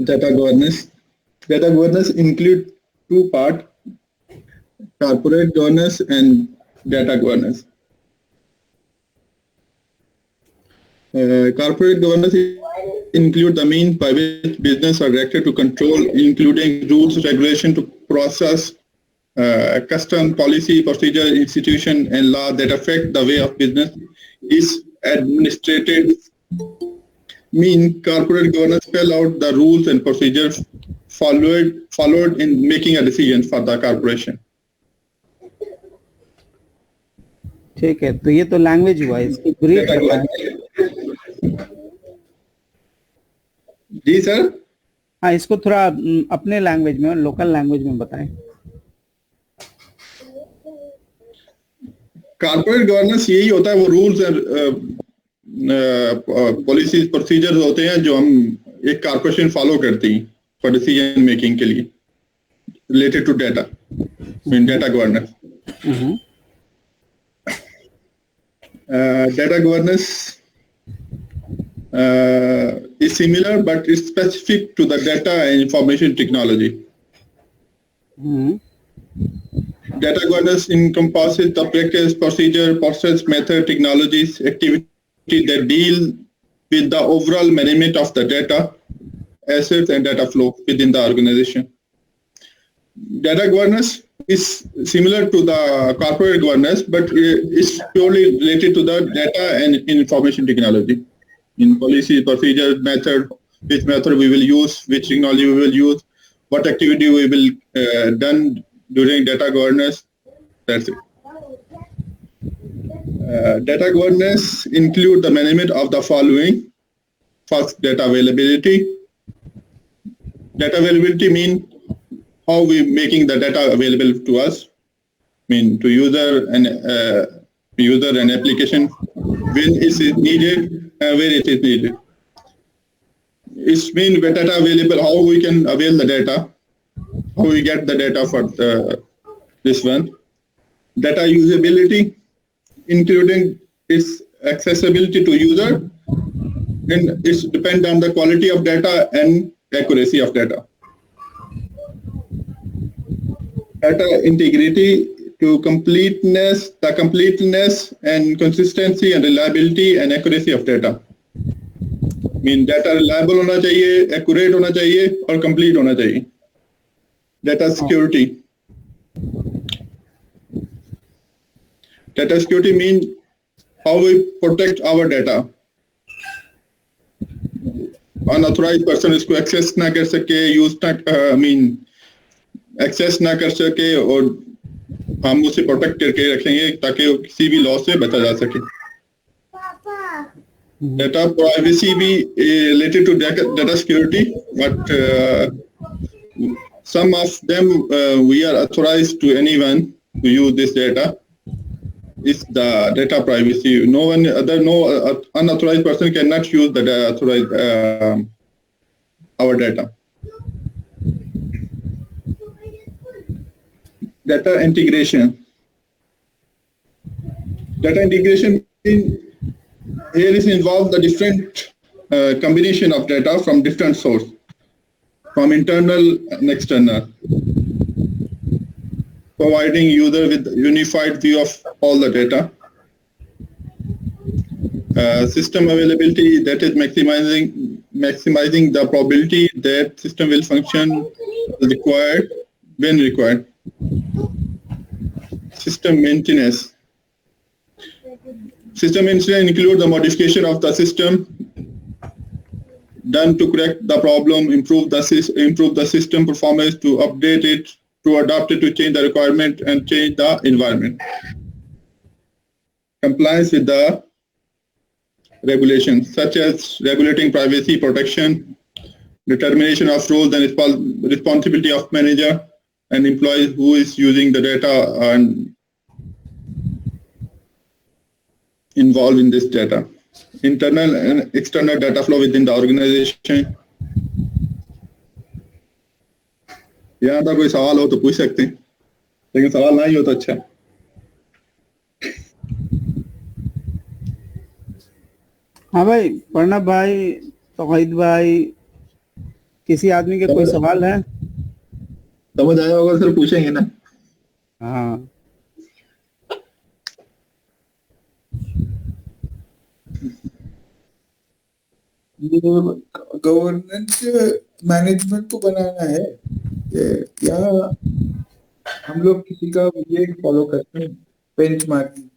Data governance. Data governance include two parts: corporate governance and data governance. Corporate governance include the means by which business are directed to control, including rules, regulation to process, custom, policy, procedure, institution, and law that affect the way of business is administrated. Mean corporate governance spell out the rules and procedures followed in making a decision for the corporation. ठीक है, तो ये तो language हुआ, इसकी brief बताएं। जी sir. हाँ, इसको थोड़ा अपने लैंग्वेज में, लोकल लैंग्वेज में बताएं। कॉर्पोरेट गवर्नेंस यही होता है, वो रूल्स एंड पॉलिसीज प्रोसीजर्स होते हैं जो हम एक कॉर्पोरेशन फॉलो करती है फॉर डिसीजन मेकिंग के लिए related to data, mean data governance. Data governance is similar, but it's specific to the data and information technology. Data governance encompasses the practice, procedure, process, method, technologies, activities that deal with the overall management of the data, assets, and data flow within the organization. Data governance is similar to the corporate governance, but it's purely related to the data and information technology. In policy, procedure, method, which method we will use, which technology we will use, what activity we will done during data governance. That's it. Data governance include the management of the following. First, data availability. Data availability means how we making the data available to us, mean to user and application, when is it needed and where it is needed. It's mean when data available, how we can avail the data, how we get the data for this one. Data usability, including its accessibility to user, and it's depend on the quality of data and accuracy of data. Data integrity, to completeness and consistency and reliability and accuracy of data. Mean data reliable होना चाहिए, accurate होना चाहिए और complete होना चाहिए. Data security. Data security mean how we protect our data. Unauthorized person इसको access ना कर सके, use ना एक्सेस ना कर सके, और हम उसे प्रोटेक्ट करके रखेंगे ताकि किसी भी लॉस से बचा जा सके. Data privacy भी related to data security, but some of them we are authorized to anyone to use this data. It's the data privacy. No unauthorized person cannot use the authorized our data. Data integration. Data integration here is involved the different combination of data from different source, from internal and external, providing user with unified view of all the data. System availability, that is maximizing the probability that system will function required when required. System maintenance. System maintenance includes the modification of the system done to correct the problem, improve the system performance, to update it, to adapt it to change the requirement and change the environment. Compliance with the regulations such as regulating privacy protection, determination of roles and responsibility of manager and employees who is using the data and involved in this data. Internal and external data flow within the organization. यहाँ तो कोई सवाल हो तो पूछ सकते हैं, लेकिन सवाल नहीं हो तो अच्छा. हाँ भाई, प्रणब भाई, तौहीद भाई, किसी आदमी के कोई सवाल है? समझ आया होगा सर, पूछेंगे ना। हाँ, ये गवर्नेंस मैनेजमेंट को बनाना है या हम लोग किसी का ये फॉलो करते हैं, benchmarking?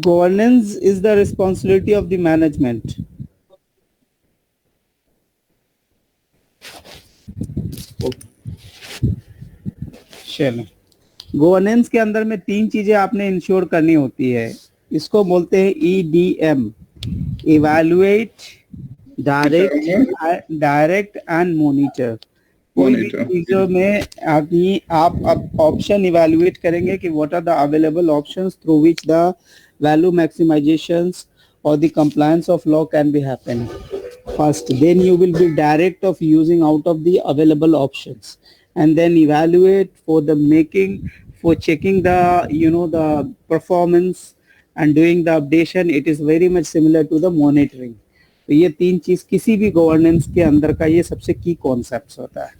governance is the responsibility of the management. चलो, गवर्नेंस के अंदर में 3 चीजें आपने इंश्योर करनी होती है। इसको बोलते हैं EDM, evaluate, direct and monitor. कोई भी चीजों में आप ऑप्शन इवैल्यूएट करेंगे कि what are the available options through which the value maximizations or the compliance of law can be happen first. Then you will be direct of using out of the available options, and then evaluate for the making, for checking the the performance and doing the updation. It is very much similar to the monitoring. तो ये 3 चीज किसी भी governance के अंदर का ये सबसे की कॉन्सेप्ट होता है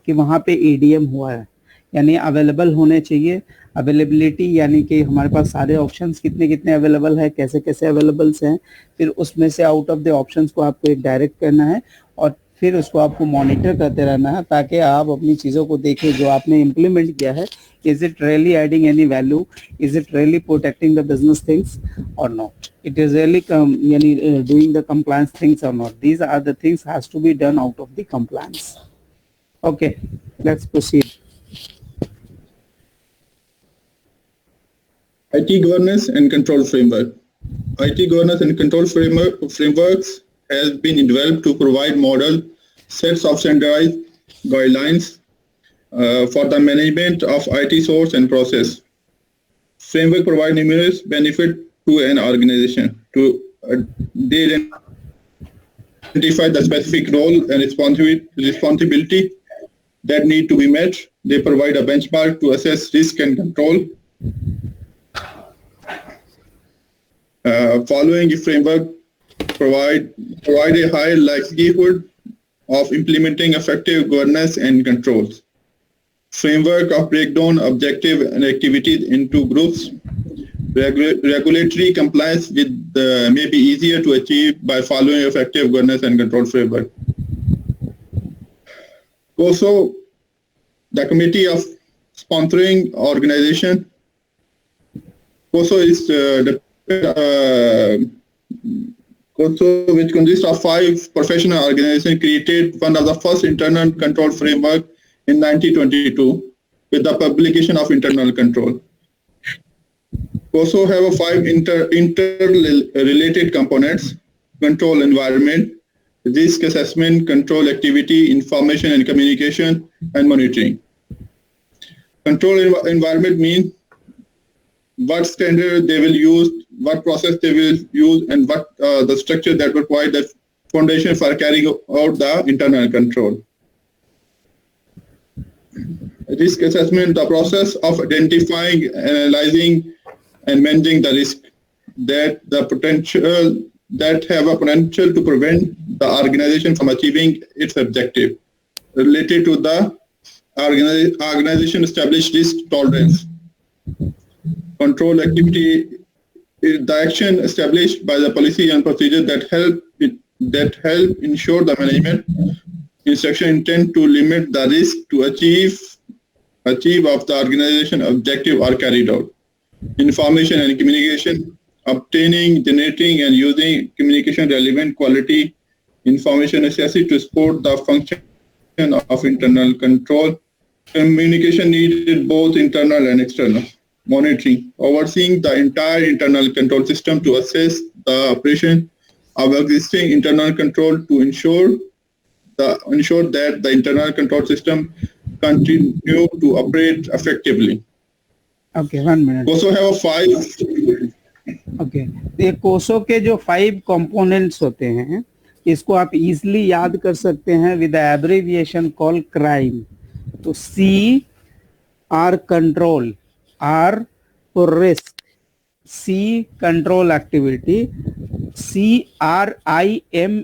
कि वहाँ पे EDM हुआ है, यानी अवेलेबल होने चाहिए। अवेलेबिलिटी यानी कि हमारे पास सारे ऑप्शंस कितने कितने अवेलेबल है, कैसे कैसे अवेलेबल्स हैं, फिर उसमें से आउट ऑफ द ऑप्शंस को आपको एक डायरेक्ट करना है और फिर उसको आपको मॉनिटर करते रहना है ताकि आप अपनी चीज़ों को देखें जो आपने इम्प्लीमेंट किया है, is it really adding any value, is it really protecting the business things or not, it is really यानी doing the compliance things or not. These are the things has to be done out of the compliance. Okay, let's proceed. IT governance and control framework. IT governance and control frameworks has been developed to provide model sets of standardized guidelines for the management of IT source and process. Framework provide numerous benefits to an organization. They identify the specific role and responsibility that need to be met. They provide a benchmark to assess risk and control. Following the framework provide a high likelihood of implementing effective governance and controls. Framework of breakdown objective and activities into groups. Regulatory compliance with may be easier to achieve by following effective governance and control framework. Also, the committee of sponsoring organization also is which consists of 5 professional organizations, created one of the first internal control framework in 1922 with the publication of internal control. Also have 5 interrelated components: control environment, risk assessment, control activity, information and communication, and monitoring. Control environment means what standard they will use, what process they will use, and what the structure that will provide the foundation for carrying out the internal control. Risk assessment, the process of identifying, analyzing, and managing the risk that have a potential to prevent the organization from achieving its objective related to the organization established risk tolerance. Control activity is the action established by the policy and procedure that help ensure the management instruction intent to limit the risk to achieve of the organization objective are carried out. Information and communication, obtaining, generating, and using communication relevant quality information necessary to support the function of internal control. Communication needed both internal and external. Monitoring, overseeing the entire internal control system to assess the operation of existing internal control to ensure that the internal control system continue to operate effectively. Okay, 1 minute. Also have 5. Okay, ये कोसो के जो 5 components होते हैं इसको आप easily याद कर सकते हैं विद एब्रिविएशन कॉल क्राइम। तो C R control, R for risk, C control activity, CRIME।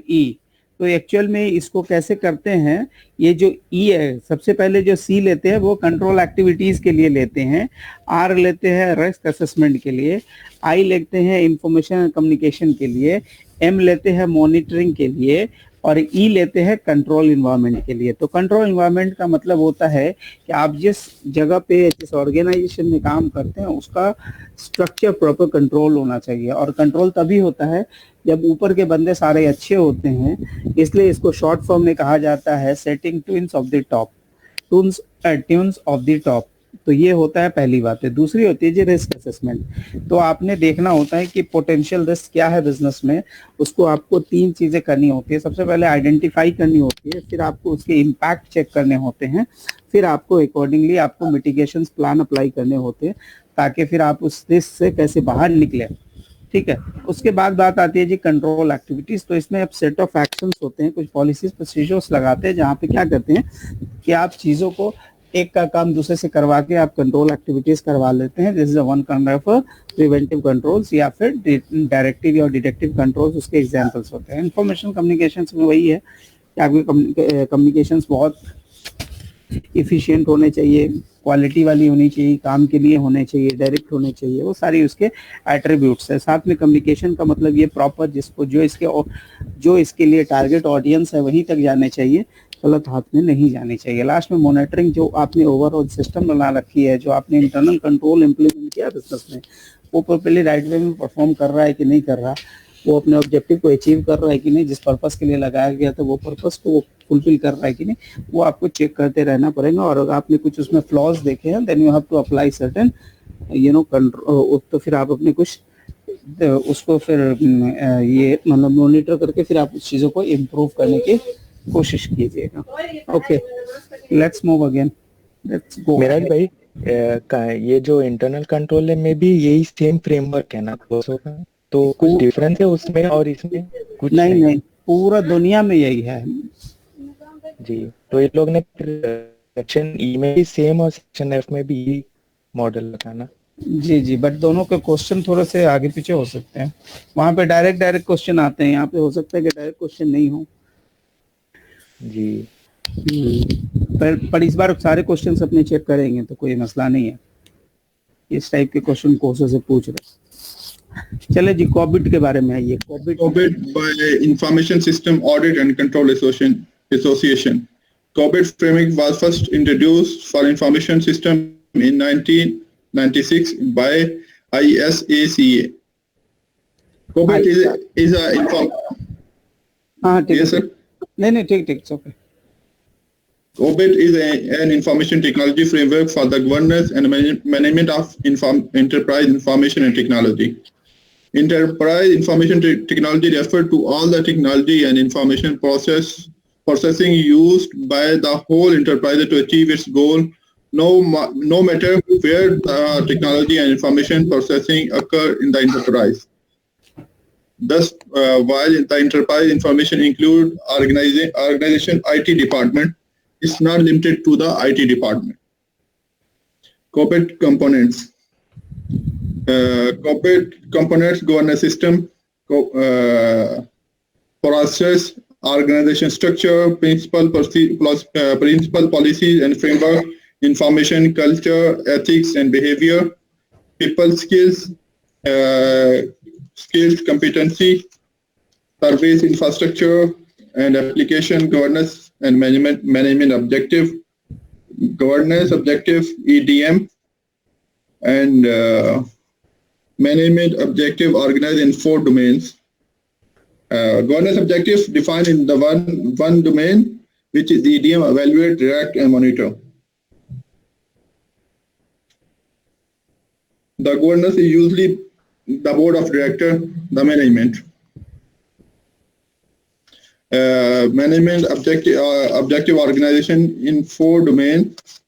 तो एक्चुअल में इसको कैसे करते हैं, ये जो ई है, सबसे पहले जो सी लेते हैं वो कंट्रोल एक्टिविटीज के लिए लेते हैं, आर लेते हैं रिस्क असेसमेंट के लिए, आई लेते हैं इंफॉर्मेशन एंड कम्युनिकेशन के लिए, एम लेते हैं मॉनिटरिंग के लिए, और ई लेते हैं कंट्रोल इन्वायरमेंट के लिए। तो कंट्रोल इन्वायरमेंट का मतलब होता है कि आप जिस जगह पे, जिस ऑर्गेनाइजेशन में काम करते हैं उसका स्ट्रक्चर प्रॉपर कंट्रोल होना चाहिए। और कंट्रोल तभी होता है जब ऊपर के बंदे सारे अच्छे होते हैं, इसलिए इसको शॉर्ट फॉर्म में कहा जाता है setting tunes of the top, tunes of the top. तो ये होता है पहली बात है। दूसरी होती है जी रिस्क असेसमेंट। तो आपने देखना होता है कि पोटेंशियल रिस्क क्या है बिजनेस में, उसको आपको 3 चीजें करनी होती है। सबसे पहले आइडेंटिफाई करनी होती है, फिर आपको उसके इम्पैक्ट चेक करने होते हैं, फिर आपको अकॉर्डिंगली आपको मिटिगेशन प्लान अप्लाई करने होते हैं, ताकि फिर आप उस रिस्क से कैसे बाहर निकले। ठीक है, उसके बाद बात आती है जी कंट्रोल एक्टिविटीज। तो इसमें अब सेट ऑफ एक्शंस होते हैं, कुछ पॉलिसीज प्रोसीजर्स लगाते हैं, जहाँ पे क्या करते हैं कि आप चीजों को एक का काम दूसरे से करवा के आप कंट्रोल एक्टिविटीज करवा लेते हैं। This is one kind of preventive controls, या फिर डायरेक्टिव या डिडक्टिव कंट्रोल्स उसके एग्जांपल्स होते हैं। इंफॉर्मेशन कम्युनिकेशंस में वही है कि आपके कम्युनिकेशंस बहुत इफिशिएंट होने चाहिए, क्वालिटी वाली होनी चाहिए, काम के लिए होने चाहिए, डायरेक्ट होने चाहिए, वो सारी उसके एट्रीब्यूट्स है। साथ में कम्युनिकेशन का मतलब ये प्रॉपर जिसको जो इसके लिए टारगेट ऑडियंस है वहीं तक जाने चाहिए, गलत हाथ में नहीं जानी चाहिए। लास्ट में मॉनिटरिंग, जो आपने ओवरऑल सिस्टम बना रखी है, जो आपने इंटरनल कंट्रोल इम्प्लीमेंट किया बिजनेस में, वो प्रॉपर्ली राइट वे में परफॉर्म कर रहा है कि नहीं कर रहा, वो अपने ऑब्जेक्टिव को अचीव कर रहा है कि नहीं, जिस पर्पस के लिए लगाया गया था वो पर्पस को वो फुलफिल कर रहा है कि नहीं, वो आपको चेक करते रहना पड़ेगा। और अगर आपने कुछ उसमें फ्लॉज देखे हैं, then you have to apply certain control. तो फिर आप अपने कुछ उसको फिर ये मतलब मॉनिटर करके फिर आप उस चीज़ों को इम्प्रूव करने की कोशिश कीजिएगा। Okay, let's move again, let's go. Meraj भाई, ये जो इंटरनल कंट्रोल है में भी यही सेम फ्रेमवर्क है ना 200 का? तो कुछ डिफरेंस है उसमें और इसमें? कुछ नहीं, पूरा दुनिया में यही है जी। तो ये लोग ने सेक्शन ई में भी सेम और सेक्शन एफ में भी मॉडल रखा ना? जी, बट दोनों के क्वेश्चन थोड़े से आगे पीछे हो सकते हैं। वहाँ पे डायरेक्ट क्वेश्चन आते हैं, यहाँ पे हो सकता है कि डायरेक्ट क्वेश्चन नहीं हो जी। पर इस बार सारे क्वेश्चंस अपने चेक करेंगे तो कोई मसला नहीं है। इस टाइप के क्वेश्चन कोर्सेज से पूछ रहे। चले जी, कोविड के बारे में आइए। COVID by Information System Audit and Control Association. COVID framework was first introduced for information system in 1996 by ISACA. COVID is a yes, sir. नहीं, ठीक, okay. COVID is an information technology framework for the governance and management of enterprise information and technology. Enterprise information technology refers to all the technology and information processing used by the whole enterprise to achieve its goal, no matter where the technology and information processing occur in the enterprise. Thus, while the enterprise information include organization IT department, it's not limited to the IT department. Corporate components. Corporate components governance system, process, organization structure, principal policies and framework, information culture, ethics and behavior, people skills, competency, service infrastructure and application governance and management objective, governance objective, EDM, and management objective organized in 4 domains. Governance objectives defined in the one domain, which is EDM, evaluate, react, and monitor. The governance is usually the board of directors, the management. Management objective organization in 4 domains: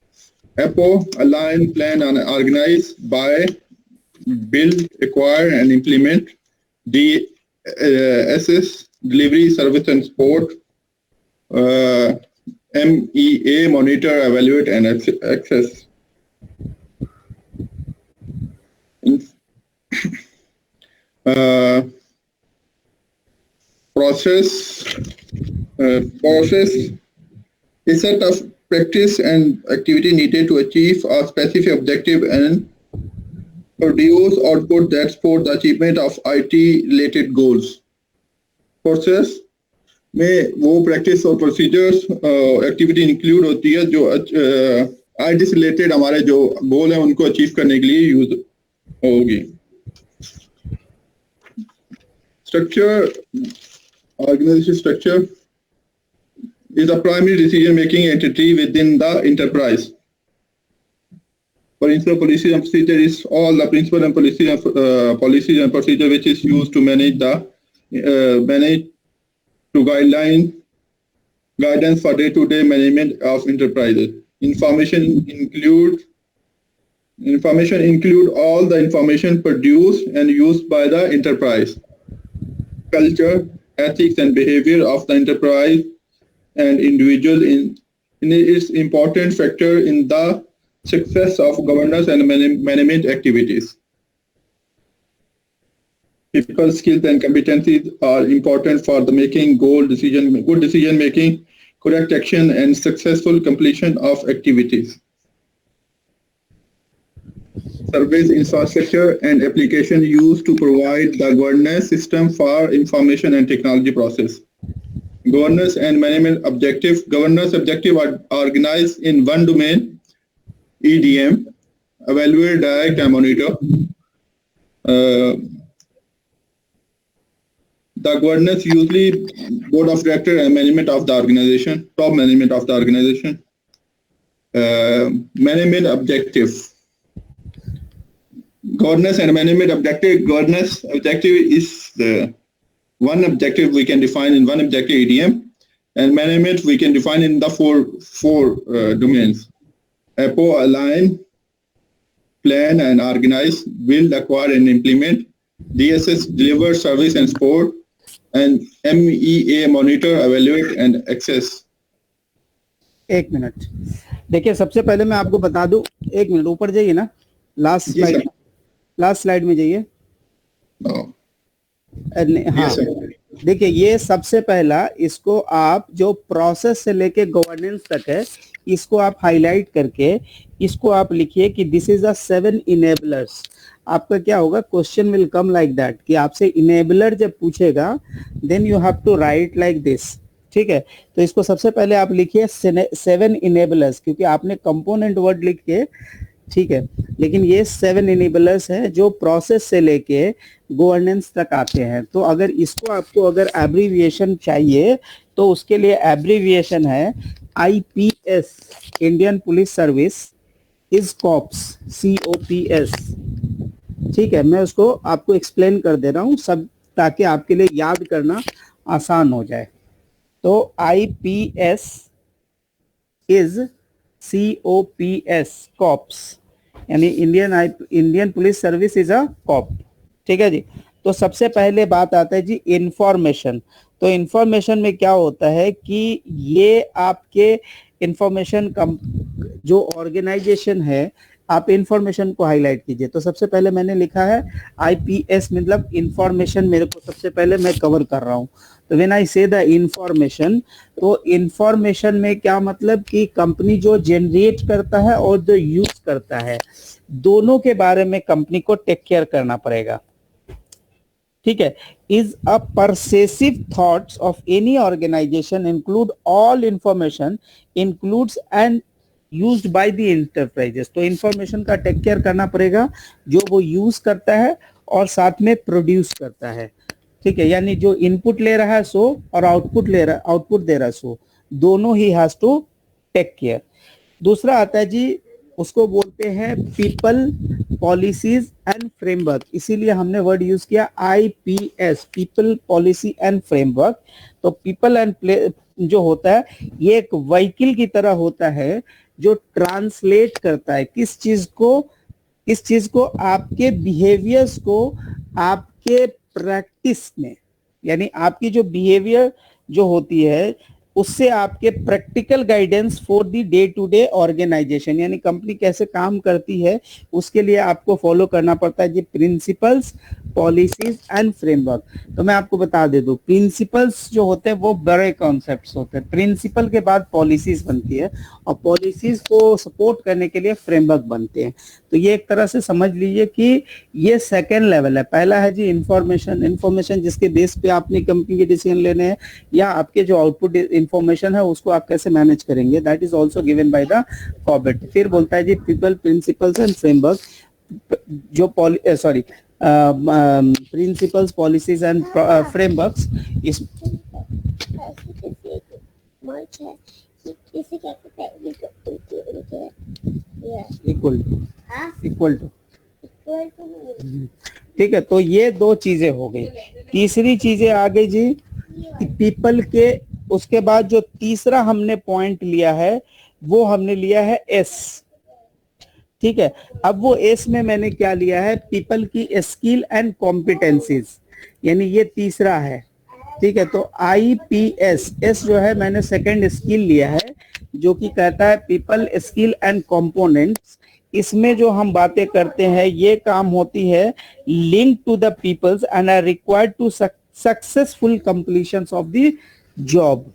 APO, align, plan, and organize, buy, build, acquire, and implement. DSS, delivery, service, and support. MEA, monitor, evaluate, and access. process a set of practice and activity needed to achieve a specific objective and produce output that support the achievement of IT related goals. Process में वो practice और procedures activity include होती है जो IT से related हमारे जो goal हैं उनको achieve करने के लिए use होगी. Structure, organization structure is a primary decision-making entity within the enterprise. Principal policy and procedure is all the principle and policies and procedure which is used to manage to guidance for day-to-day management of enterprises. Information include all the information produced and used by the enterprise. Culture, ethics, and behavior of the enterprise and individual in is important factor in the success of governance and management activities. People skills and competencies are important for the making good decision making, correct action, and successful completion of activities. Service infrastructure and application used to provide the governance system for information and technology process. Governance and management objective. Governance objective are organized in one domain, EDM, evaluate, direct, and monitor. The governance usually board of director and management of the organization, top management of the organization. Management objective. Governance and management objective. Governance objective is the one objective we can define in one objective EDM, and management we can define in the four domains. APO, align, plan and organize, build, acquire and implement. DSS, deliver, service and support, and MEA, monitor, evaluate and access. एक minute देखिए, सबसे पहले मैं आपको बता दूं, एक minute ऊपर जाइए ना, लास्ट स्लाइड में जाइए. हाँ, देखिए ये सबसे पहला, इसको आप जो प्रोसेस से लेके गवर्नेंस तक है इसको आप हाईलाइट करके इसको आप लिखिए कि दिस इज द 7 इनेबलर्स. आपका क्या होगा, question will come like that कि आपसे इनेबलर जब पूछेगा then you have to write like this. ठीक है, तो इसको सबसे पहले आप लिखिए 7 इनेबलर्स, क्योंकि आपने कंपोनेंट वर्ड लिख के, ठीक है, लेकिन ये 7 इनेबलर्स है जो प्रोसेस से लेके गवर्नेंस तक आते हैं. तो अगर इसको आपको अगर एब्रीविएशन चाहिए तो उसके लिए एब्रीविएशन है IPS, Indian police service is cops, COPS. ठीक है, मैं उसको आपको एक्सप्लेन कर दे रहा हूँ सब, ताकि आपके लिए याद करना आसान हो जाए. तो IPS इज COPS, कॉप्स, यानी Indian police service is a cop. ठीक है जी. तो सबसे पहले बात आता है जी इंफॉर्मेशन. तो इंफॉर्मेशन में क्या होता है कि ये आपके इंफॉर्मेशन जो ऑर्गेनाइजेशन है, आप इंफॉर्मेशन को हाईलाइट कीजिए. तो सबसे पहले मैंने लिखा है IPS, मतलब इंफॉर्मेशन मेरे को सबसे पहले मैं कवर कर रहा हूँ. तो व्हेन आई से द इंफॉर्मेशन, तो इंफॉर्मेशन में क्या मतलब कि कंपनी जो जनरेट करता है और जो यूज करता है, दोनों के बारे में कंपनी को टेक केयर करना पड़ेगा. ठीक है. Is a pervasive thoughts of any organization include all information includes and used by the enterprises. तो इंफॉर्मेशन का टेक केयर करना पड़ेगा जो वो यूज करता है और साथ में प्रोड्यूस करता है. ठीक है, यानी जो इनपुट ले रहा है सो और आउटपुट दे रहा है सो, दोनों ही हैज टू टेक केयर. दूसरा आता है जी, उसको बोलते हैं पीपल, पॉलिसीज एंड फ्रेमवर्क. इसीलिए हमने वर्ड यूज किया IPS, people, policy and framework. तो पीपल एंड जो होता है ये एक व्हीकल की तरह होता है जो ट्रांसलेट करता है किस चीज को आपके बिहेवियर्स को आपके प्रैक्टिस में, यानी आपकी जो बिहेवियर जो होती है उससे आपके practical guidance for the day to day organisation, यानी कंपनी कैसे काम करती है उसके लिए आपको फॉलो करना पड़ता है जी प्रिंसिपल्स, पॉलिसीज एंड फ्रेमवर्क। तो मैं आपको बता दे दूं, प्रिंसिपल्स जो होते हैं वो बड़े कॉन्सेप्ट्स होते हैं, प्रिंसिपल के बाद पॉलिसीज बनती है और पॉलिसीज को सपोर्ट करने के लिए फ्रेमवर्क बनते हैं। तो ये एक तरह से समझ लीजिए कि ये सेकेंड लेवल है। पहला है जी इंफॉर्मेशन जिसके बेस पे आपने कंपनी के डिसीजन लेने हैं या आपके जो आउटपुट इंफॉर्मेशन है उसको आप कैसे मैनेज करेंगे, that is also given by the Corbett. फिर बोलता है जी पीपल, प्रिंसिपल्स एंड फ्रेमवर्क, जो प्रिंसिपल्स, पॉलिसीज एंड फ्रेमवर्क्स इस इक्वल टू ठीक है। तो ये दो चीजें हो गई। तीसरी चीजें आ गई जी पीपल के, उसके बाद जो तीसरा हमने पॉइंट लिया है वो हमने लिया है एस, ठीक है। अब वो एस में मैंने क्या लिया है, पीपल की स्किल एंड कॉम्पिटेंसीज, यानी ये तीसरा है, ठीक है। तो IPS, एस जो है मैंने सेकंड स्किल लिया है जो कि कहता है पीपल स्किल एंड कंपोनेंट्स। इसमें जो हम बातें करते हैं ये काम होती है link to the peoples and are required to successful completion of the job,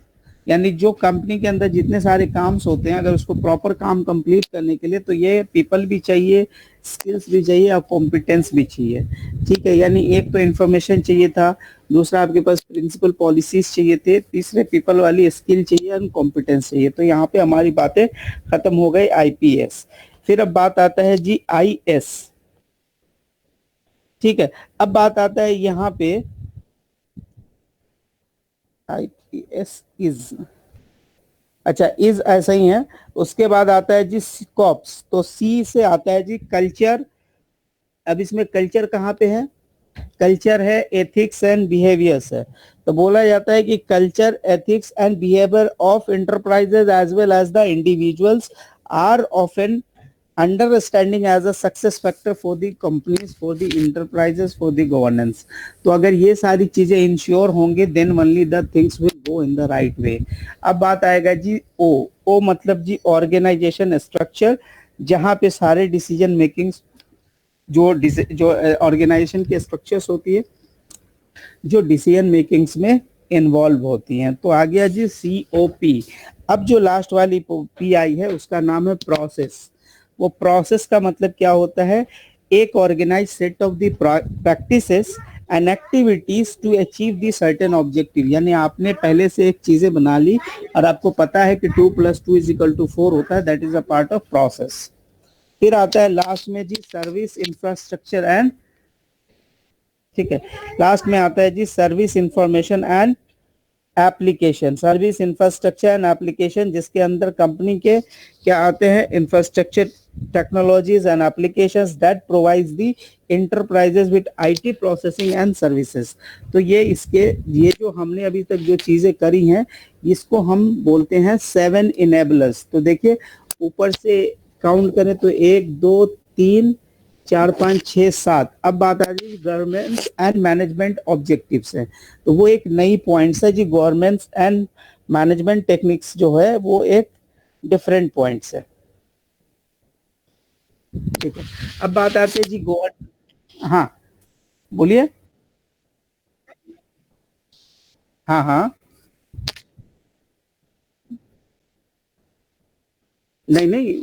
यानी जो कंपनी के अंदर जितने सारे काम्स होते हैं अगर उसको प्रॉपर काम कंप्लीट करने के लिए तो ये पीपल भी चाहिए, स्किल्स भी चाहिए और कॉम्पिटेंस भी चाहिए, ठीक है। यानी एक तो इंफॉर्मेशन चाहिए था, दूसरा आपके पास प्रिंसिपल पॉलिसीज चाहिए थे, तीसरे पीपल वाली स्किल चाहिए और कॉम्पिटेंस चाहिए। तो यहाँ पे हमारी बातें खत्म हो गई IPS। फिर अब बात आता है जी IS, ठीक है। अब बात आता है यहाँ पे IPS इज, अच्छा इज ऐसा ही है। उसके बाद आता है जी कॉप्स, तो C से आता है जी कल्चर। अब इसमें कल्चर कहाँ पे है, कल्चर है एथिक्स एंड बिहेवियर्स है। तो बोला जाता है कि culture, ethics and behaviour of enterprises as well as the individuals are often understanding as a success factor for the companies, for the enterprises, for the governance. तो अगर ये सारी चीजें इंश्योर होंगे then only the things will go in the right way. अब बात आएगा जी ओ मतलब जी ऑर्गेनाइजेशन स्ट्रक्चर, जहां पे सारे डिसीजन मेकिंग जो ऑर्गेनाइजेशन की स्ट्रक्चर्स होती है जो डिसीजन मेकिंग्स में इन्वॉल्व होती हैं। तो आ गया जी COP। अब जो लास्ट वाली PI है उसका नाम है प्रोसेस। वो प्रोसेस का मतलब क्या होता है, एक organise set of the practices and activities to achieve the certain objective, यानी आपने पहले से एक चीजें बना ली और आपको पता है कि 2 + 2 = 4 होता है, that is a part of process. फिर आता है लास्ट में जी सर्विस इंफ्रास्ट्रक्चर एंड, ठीक है, लास्ट में आता है जी service information and application, service infrastructure and application, जिसके अंदर कंपनी के क्या आते हैं, infrastructure, technologies and applications that provides the enterprises with IT processing and services. तो ये जो हमने अभी तक जो चीजें करी हैं इसको हम बोलते हैं 7 इनेबलर्स। तो देखिए ऊपर से काउंट करें तो 1 2 3 4 5 6 7। अब बात आ रही है गवर्नेंस एंड मैनेजमेंट ऑब्जेक्टिव्स है। तो वो एक नई पॉइंट्स है जी, गवर्नेंस एंड मैनेजमेंट टेक्निक्स जो है वो एक डिफरेंट पॉइंट्स है, ठीक है। अब बात आती है जी हाँ बोलिए। हाँ हाँ, नहीं नहीं,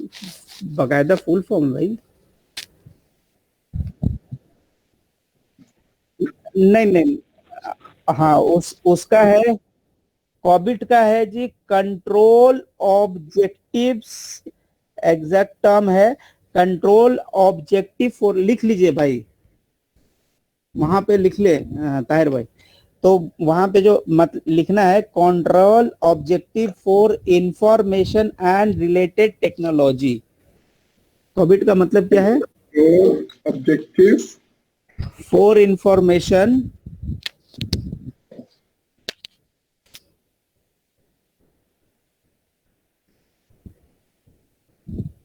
बकायदा फुल फॉर्म भाई। नहीं नहीं, हाँ उसका है, कॉबिट का है जी कंट्रोल ऑब्जेक्टिव्स, एग्जैक्ट टर्म है कंट्रोल ऑब्जेक्टिव फॉर, लिख लीजिए भाई, वहां पे लिख ले ताहिर भाई। तो वहां पे जो मत लिखना है control objective for information and related technology. COBIT का मतलब क्या है, objective for information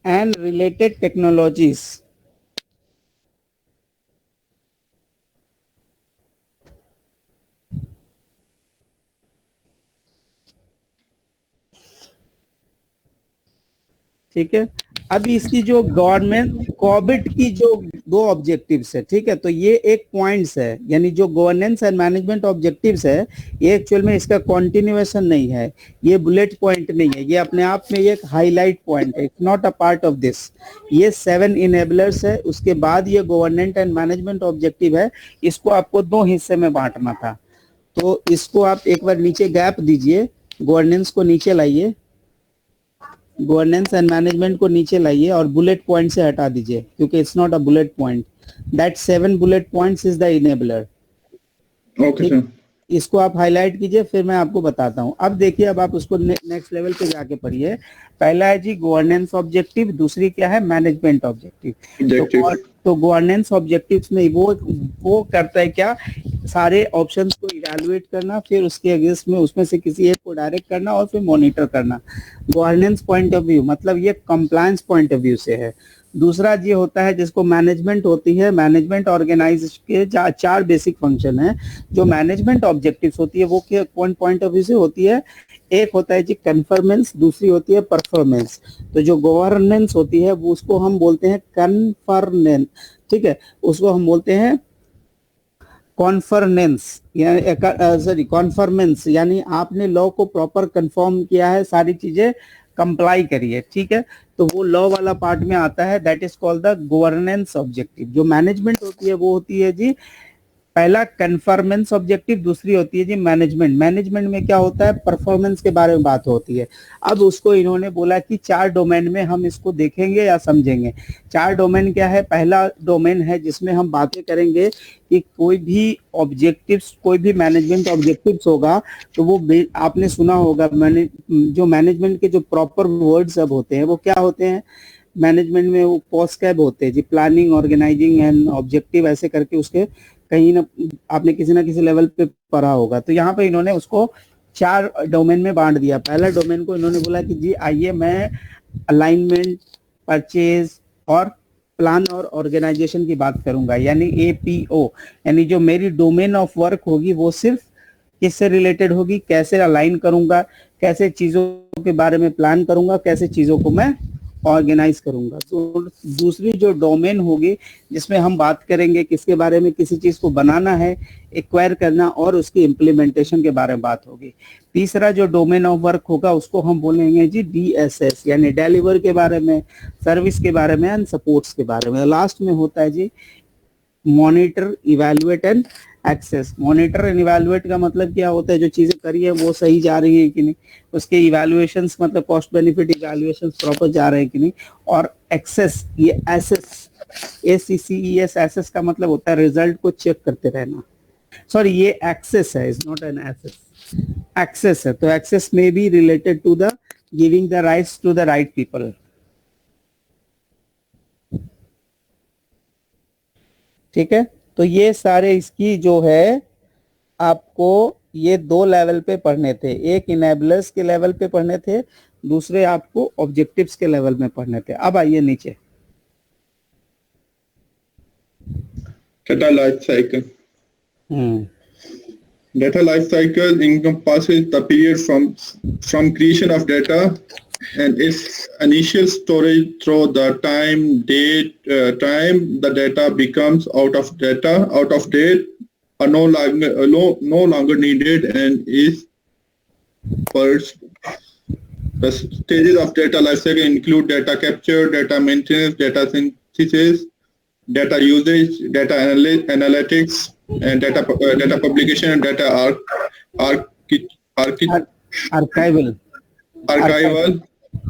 and related technologies. ठीक है। अब इसकी जो गवर्नमेंट कॉबिट की जो दो ऑब्जेक्टिव्स है, ठीक है, तो ये एक पॉइंट्स है, यानी जो गवर्नेंस एंड मैनेजमेंट ऑब्जेक्टिव्स है ये एक्चुअल में इसका कंटिन्यूएशन नहीं है, ये बुलेट पॉइंट नहीं है, ये अपने आप में एक हाईलाइट पॉइंट है, it's not a part of this. ये 7 इनेबलर्स है, उसके बाद ये गवर्नेंस एंड मैनेजमेंट ऑब्जेक्टिव है, इसको आपको 2 हिस्से में बांटना था। तो इसको आप एक बार नीचे गैप दीजिए, गवर्नेंस को नीचे लाइए, गवर्नेंस एंड मैनेजमेंट को नीचे लाइए और बुलेट पॉइंट से हटा दीजिए, क्योंकि it's not a bullet point, that 7 bullet points is the enabler. Okay sir. इसको आप हाईलाइट कीजिए, फिर मैं आपको बताता हूं। अब देखिए, अब आप उसको नेक्स्ट लेवल पे जाके पढ़िए। पहला है जी गवर्नेंस ऑब्जेक्टिव, दूसरी क्या है, मैनेजमेंट ऑब्जेक्टिव। तो गवर्नेंस ऑब्जेक्टिव्स में वो करता है क्या, सारे ऑप्शंस को इवैल्यूएट करना, फिर उसके अगेंस्ट में उसमें से किसी एक को डायरेक्ट करना और फिर मॉनिटर करना। गवर्नेंस पॉइंट ऑफ व्यू मतलब ये कंप्लायंस पॉइंट ऑफ व्यू से है। दूसरा ये होता है जिसको मैनेजमेंट होती है, मैनेजमेंट ऑर्गेनाइज के 4 बेसिक फंक्शन है। जो मैनेजमेंट ऑब्जेक्टिव्स होती है वो कौन पॉइंट ऑफ व्यू से होती है, एक होता है जी कन्फर्मेंस, दूसरी होती है परफॉर्मेंस। तो जो गवर्नेंस होती है वो उसको हम बोलते हैं कन्फर्नेंस, ठीक है, उसको हम बोलते हैं कॉन्फर्नेंस, यानी सॉरी कॉन्फर्मेंस, यानी आपने लॉ को प्रॉपर कंफर्म किया है, सारी चीजें कंप्लाई करिए, ठीक है, तो वो लॉ वाला पार्ट में आता है, that is called the governance objective. जो मैनेजमेंट होती है वो होती है जी पहला कन्फर्मेंस ऑब्जेक्टिव, दूसरी होती है जी मैनेजमेंट। मैनेजमेंट में क्या होता है, परफॉर्मेंस के बारे में बात होती है। अब उसको इन्होंने बोला कि 4 डोमेन में हम इसको देखेंगे या समझेंगे। 4 डोमेन क्या है, पहला डोमेन है जिसमें हम बातें करेंगे कि कोई भी ऑब्जेक्टिव्स, कोई भी मैनेजमेंट ऑब्जेक्टिव्स होगा तो वो आपने सुना होगा, जो मैनेजमेंट के जो प्रॉपर वर्ड्स अब होते हैं वो क्या होते हैं, मैनेजमेंट में वो पॉस्कैब होते हैं जी, प्लानिंग, ऑर्गेनाइजिंग एंड ऑब्जेक्टिव, ऐसे करके उसके कहीं ना आपने किसी ना किसी लेवल पे पढ़ा होगा। तो यहाँ पे इन्होंने उसको 4 डोमेन में बांट दिया। पहला डोमेन को इन्होंने बोला कि जी आइए मैं अलाइनमेंट, परचेज और प्लान और ऑर्गेनाइजेशन की बात करूंगा, यानी APO, यानी जो मेरी डोमेन ऑफ वर्क होगी वो सिर्फ किससे रिलेटेड होगी, कैसे अलाइन करूंगा, कैसे चीजों के बारे में प्लान करूंगा, कैसे चीजों को मैं ऑर्गेनाइज करूंगा। तो दूसरी जो डोमेन होगी जिसमें हम बात करेंगे किसके बारे में, किसी चीज को बनाना है, एक्वायर करना और उसकी इम्प्लीमेंटेशन के बारे में बात होगी। तीसरा जो डोमेन ऑफ वर्क होगा उसको हम बोलेंगे जी DSS, यानी डिलीवर के बारे में, सर्विस के बारे में एंड सपोर्ट्स के बारे में। लास्ट में होता है जी monitor, evaluate and access. Monitor and evaluate का मतलब क्या होता है, जो चीजें करी है वो सही जा रही है कि नहीं, उसके इवैल्यूएशंस मतलब कॉस्ट बेनिफिट इवैल्यूएशंस प्रॉपर जा रहे हैं कि नहीं। और एक्सेस, ये एसेस, ACCES, एसेस का मतलब होता है रिजल्ट को चेक करते रहना। सॉरी, ये एक्सेस है, is not an assess, access है। तो एक्सेस में be related to the giving the rights to the right people, ठीक है। तो ये सारे इसकी जो है आपको ये 2 लेवल पे पढ़ने थे, एक इनेबलर्स के लेवल पे पढ़ने थे, दूसरे आपको ऑब्जेक्टिव्स के लेवल में पढ़ने थे। अब आइए नीचे, Data life cycle. Data life cycle encompasses the period from creation of data and its initial storage through the time the data becomes out of date, or no longer needed, and is first. The stages of data life cycle include data capture, data maintenance, data synthesis, data usage, data analytics, and data publication, and data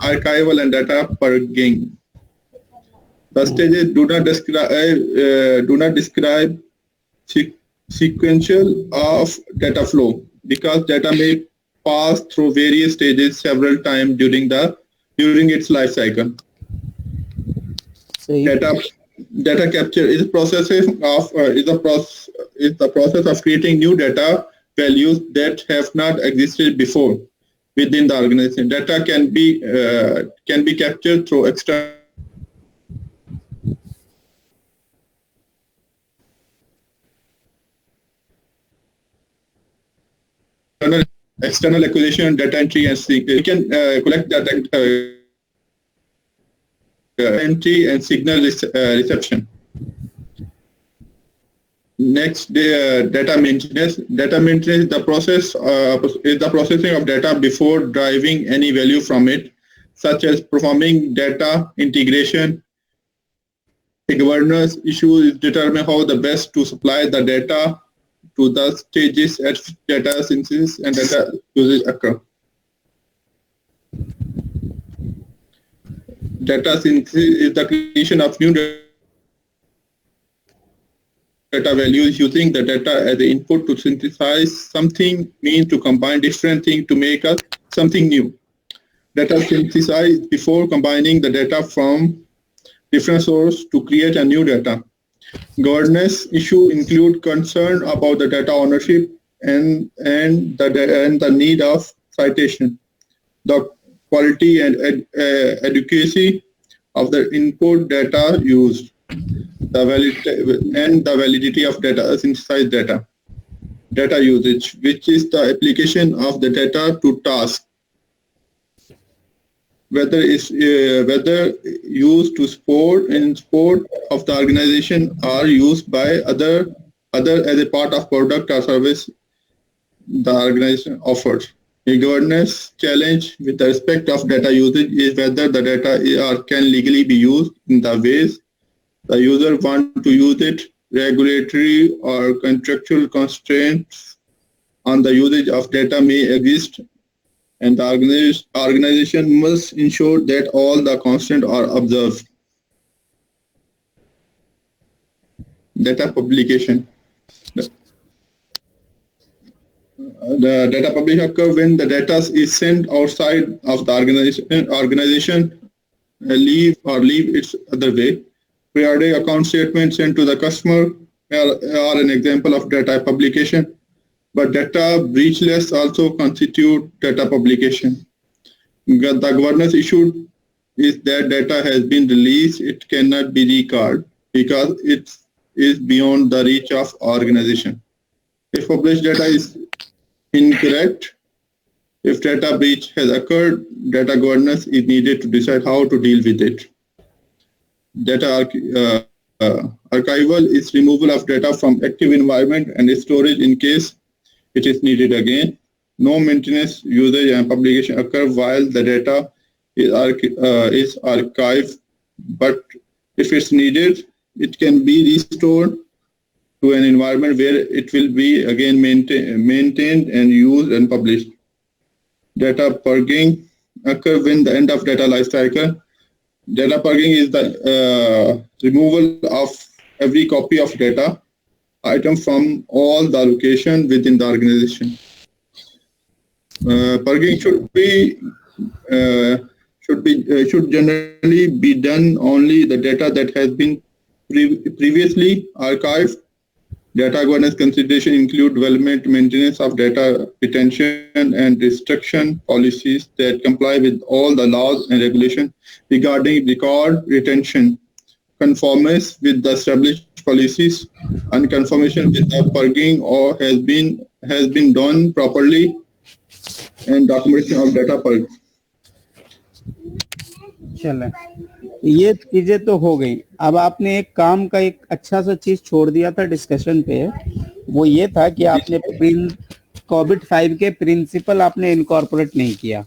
archival and data purging. The stages do not describe sequential of data flow, because data may pass through various stages several times during its life cycle. Data capture is the process of creating new data values that have not existed before within the organization. Data can be captured through external acquisition, data entry, and you can collect data. entry and signal reception. Next, data maintenance. Data maintenance is the processing of data before deriving any value from it, such as performing data integration. A governance issue is determine how the best to supply the data to the stages at data synthesis and data usage occur. Data synthesis is the creation of new data values using the data as the input to synthesize something, means to combine different things to make us something new. Data synthesized before combining the data from different sources to create a new data. Governance issues include concern about the data ownership and the need of citation, the quality and adequacy of the input data used, the validity of data, synthesized data, data usage, which is the application of the data to task, whether used to support of the organization or used by other as a part of product or service the organization offers. A governance challenge with respect of data usage is whether the data can legally be used in the ways the user want to use it. Regulatory or contractual constraints on the usage of data may exist, and the organization must ensure that all the constraints are observed. Data publication. The data publication occurs when the data is sent outside of the organization leave its other way. Periodic account statements sent to the customer are an example of data publication, but data breach lists also constitute data publication. The governance issue is that data has been released, it cannot be recalled because it is beyond the reach of organization. If published data is incorrect, if data breach has occurred, data governance is needed to decide how to deal with it. Data archival is removal of data from active environment and storage in case it is needed again. No maintenance, usage, and publication occur while the data is archived, but if it's needed, it can be restored to an environment where it will be again maintained and used and published. Data purging occur when the end of data lifecycle. Data purging is the removal of every copy of data item from all the location within the organization. Purging should generally be done only the data that has been previously archived. Data governance consideration include development, maintenance of data retention and destruction policies that comply with all the laws and regulations regarding record retention, conformance with the established policies, and confirmation with the purging or has been done properly, and documentation of data purge. चले, ये चीजें तो हो गई। अब आपने एक काम का एक अच्छा सा चीज छोड़ दिया था डिस्कशन पे, वो ये था कि आपने COVID-5 के प्रिंसिपल आपने इनकॉर्पोरेट नहीं किया।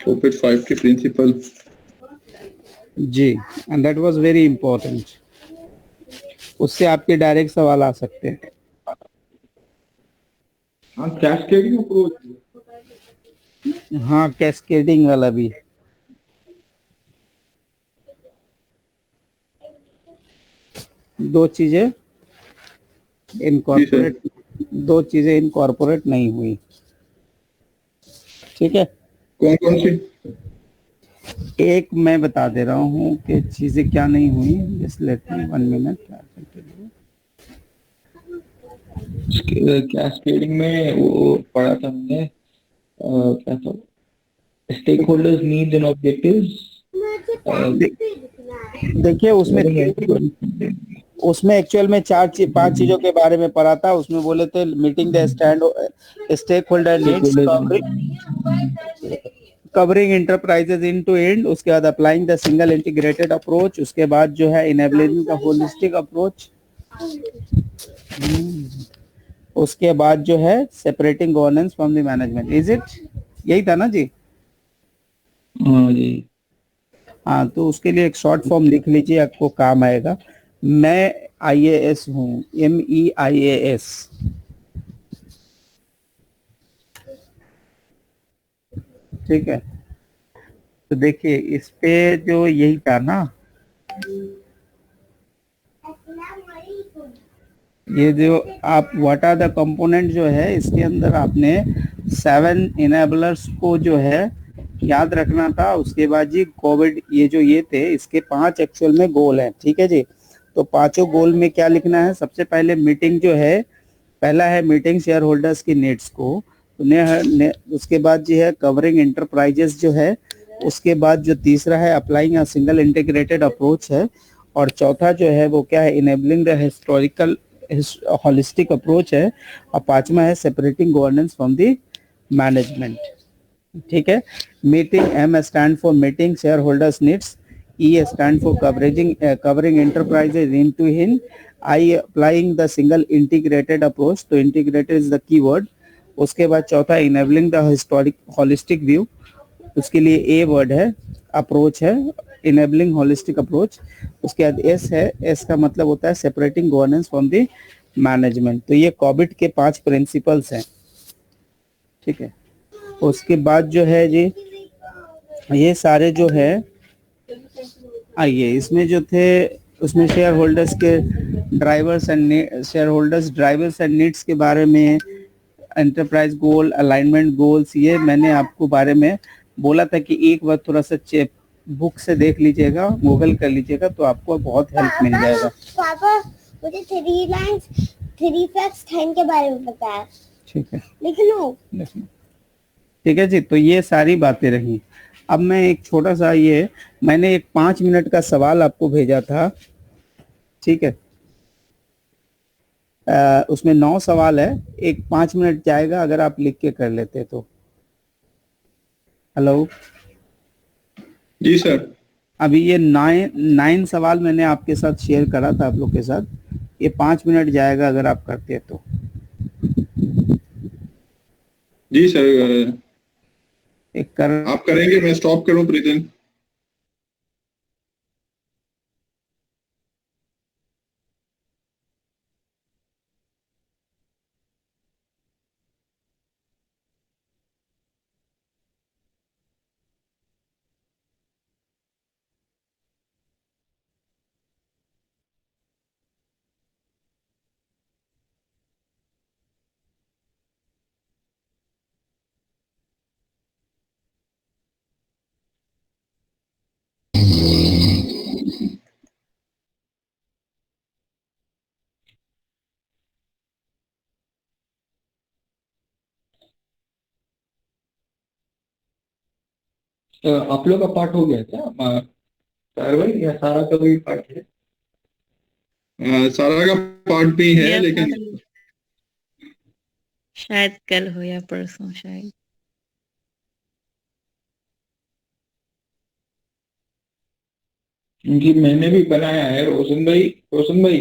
COVID-5 के प्रिंसिपल जी, and that was very important. उससे आपके डायरेक्ट सवाल आ सकते हैं। हाँ, कैस्केडिंग अप्रोच, हाँ, कैस्केडिंग वाला भी। दो चीजें इनकॉर्पोरेट नहीं हुई। ठीक है, कौन सी? एक मैं बता दे रहा हूँ कि चीजें क्या नहीं हुई। Just let me 1 minute. Cascading में वो पढ़ा था हमने, क्या था, stakeholders needs and objectives. देखिए उसमें एक्चुअल में 5 चीजों के बारे में पढ़ा था। उसमें बोले थे meeting the stakeholder needs, covering enterprises end to end, उसके बाद applying the single integrated approach, उसके बाद जो है इनेबलिंग द होलिस्टिक अप्रोच, उसके बाद जो है separating governance from the management. Is it? यही था ना जी? हाँ जी। हाँ, तो उसके लिए एक शॉर्ट फॉर्म लिख लीजिए, आपको काम आएगा। मैं IAS हूँ, MEIAS। ठीक है, तो देखिए इस पे जो यही था ना, ये जो आप व्हाट आर द कंपोनेंट जो है इसके अंदर आपने 7 इनेबलर्स को जो है याद रखना था। उसके बाद जी कोविड, ये जो ये थे इसके 5 एक्चुअल में गोल हैं। ठीक है जी, तो पांचों गोल में क्या लिखना है? सबसे पहले मीटिंग जो है, पहला है मीटिंग शेयर होल्डर्स की नीड्स को, तो उसके बाद जो है कवरिंग इंटरप्राइजेस जो है, उसके बाद जो तीसरा है applying a single integrated approach है, और चौथा जो है वो क्या है? Enabling the historical holistic approach है, और पांचवा है separating governance from the management. ठीक है, meeting M stand for meeting share holders needs, E stand for covering enterprises into हिन, I applying the single integrated approach, तो इंटीग्रेटेड इज द कीवर्ड। उसके बाद चौथा enabling the historic holistic view, उसके लिए A word है, approach है, enabling holistic approach. उसके बाद S है, S का मतलब होता है separating governance from the management. तो ये कॉबिट के 5 प्रिंसिपल्स हैं। ठीक है, उसके बाद जो है जी ये सारे जो है, आइए इसमें जो थे उसमें शेयर होल्डर्स के drivers and share holders drivers and needs के बारे में, एंटरप्राइज गोल, अलाइनमेंट गोल्स, ये मैंने आपको बारे में बोला था कि एक बार थोड़ा सा चेक बुक से देख लीजिएगा, गूगल कर लीजिएगा, तो आपको बहुत हेल्प मिल जाएगा। पापा मुझे 3 लाइंस 3 फैक्ट्स 10 के बारे में पता है। ठीक है, लिख लो। ठीक है जी, तो ये सारी बातें रही। अब मैं एक छोटा सा ये, मैंने एक 5 मिनट का सवाल आपको भेजा था। ठीक है, उसमें 9 सवाल है, एक 5 मिनट जाएगा अगर आप लिख के कर लेते तो। हेलो जी सर। अभी ये 9 सवाल मैंने आपके साथ शेयर करा था आप लोग के साथ, ये 5 मिनट जाएगा अगर आप करते तो। जी सर, एक कर आप करेंगे, मैं स्टॉप करूं प्रेजेंट? आप लोग का पार्ट हो गया क्या सर्वर, या सारा का भी पार्ट है? सारा का पार्ट भी है, मेरा लेकिन पास शायद कल हो या परसों शायद। जी मैंने भी बनाया है। रोशन भाई, रोशन भाई,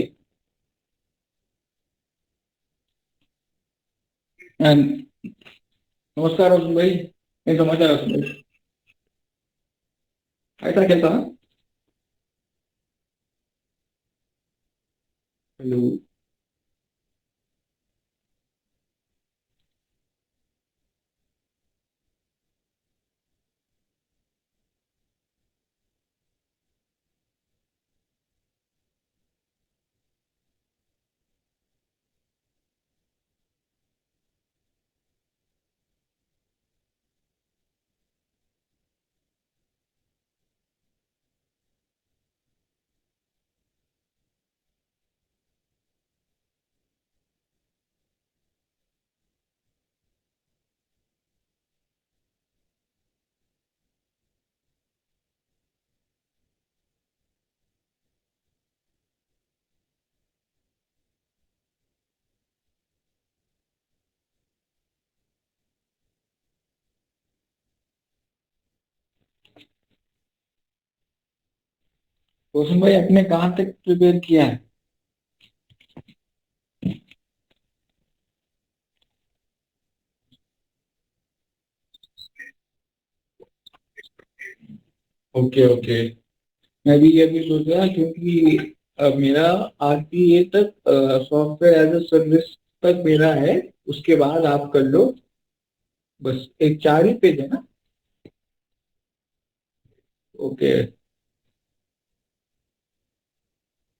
नमस्कार रोशन भाई। नहीं समाचार रोशन भाई, ऐसा कैसा? हेलो। रोशन भाई आपने कहाँ तक प्रिपेयर किया है? Okay okay. मैं भी ये भी सोच रहा क्योंकि मेरा RPA तक सॉफ्टवेयर एज अ सर्विस तक मेरा है, उसके बाद आप कर लो। बस एक 4 ही पेज है ना? ओके।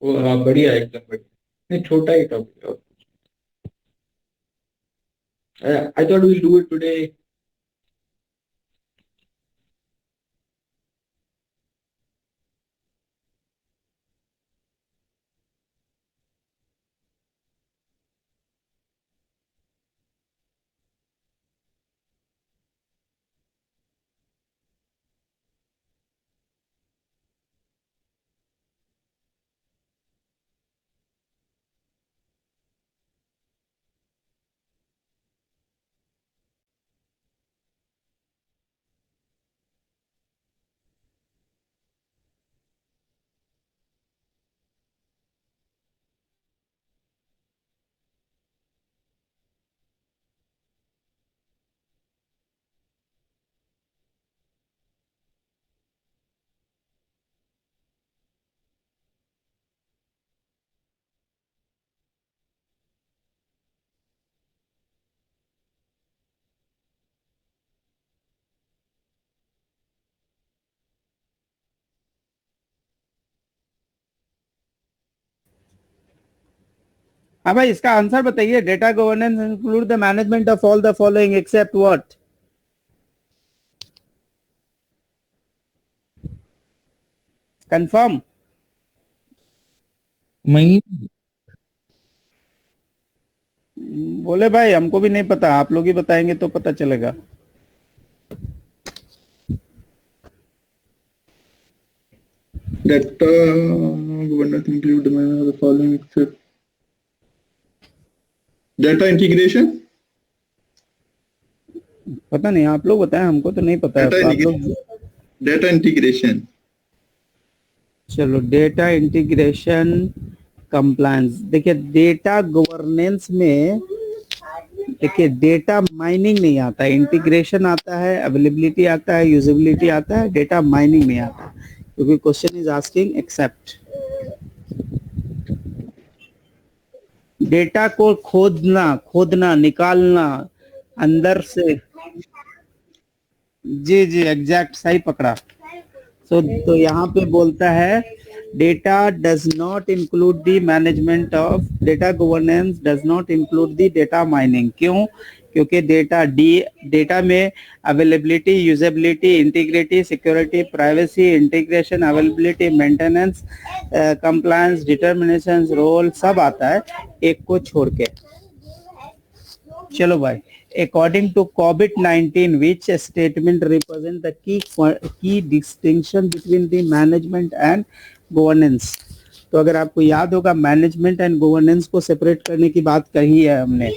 वो हाँ बढ़िया, एकदम बढ़िया। नहीं छोटा ही topic. I thought will do it today. हाँ भाई, इसका आंसर बताइए। Data governance include the management of all the following except what? Confirm? मैं बोले भाई हमको भी नहीं पता, आप लोग ही बताएंगे तो पता चलेगा। Data governance include the following except data integration. पता नहीं, आप लोग बताएं, हमको तो नहीं पता है। आप लोग Data integration. चलो, डेटा इंटीग्रेशन कंप्लायंस। देखिए डेटा गवर्नेंस में देखिए डेटा माइनिंग नहीं आता है, इंटीग्रेशन आता है, अवेलेबिलिटी आता है, यूजेबिलिटी आता है, डेटा माइनिंग नहीं आता, क्योंकि question is asking except. Data को खोदना निकालना अंदर से। जी जी, एग्जैक्ट, सही पकड़ा। तो यहाँ पे बोलता है data does not include the management of data governance, does not include the data mining. क्यों? क्योंकि डेटा में availability, usability, integrity, security, privacy, integration, availability, maintenance, compliance, determination, role सब आता है, एक को छोड़ के। चलो भाई, according to COVID-19, which statement represent the key distinction between the management and governance? तो अगर आपको याद होगा, मैनेजमेंट एंड गवर्नेंस को सेपरेट करने की बात कही है हमने,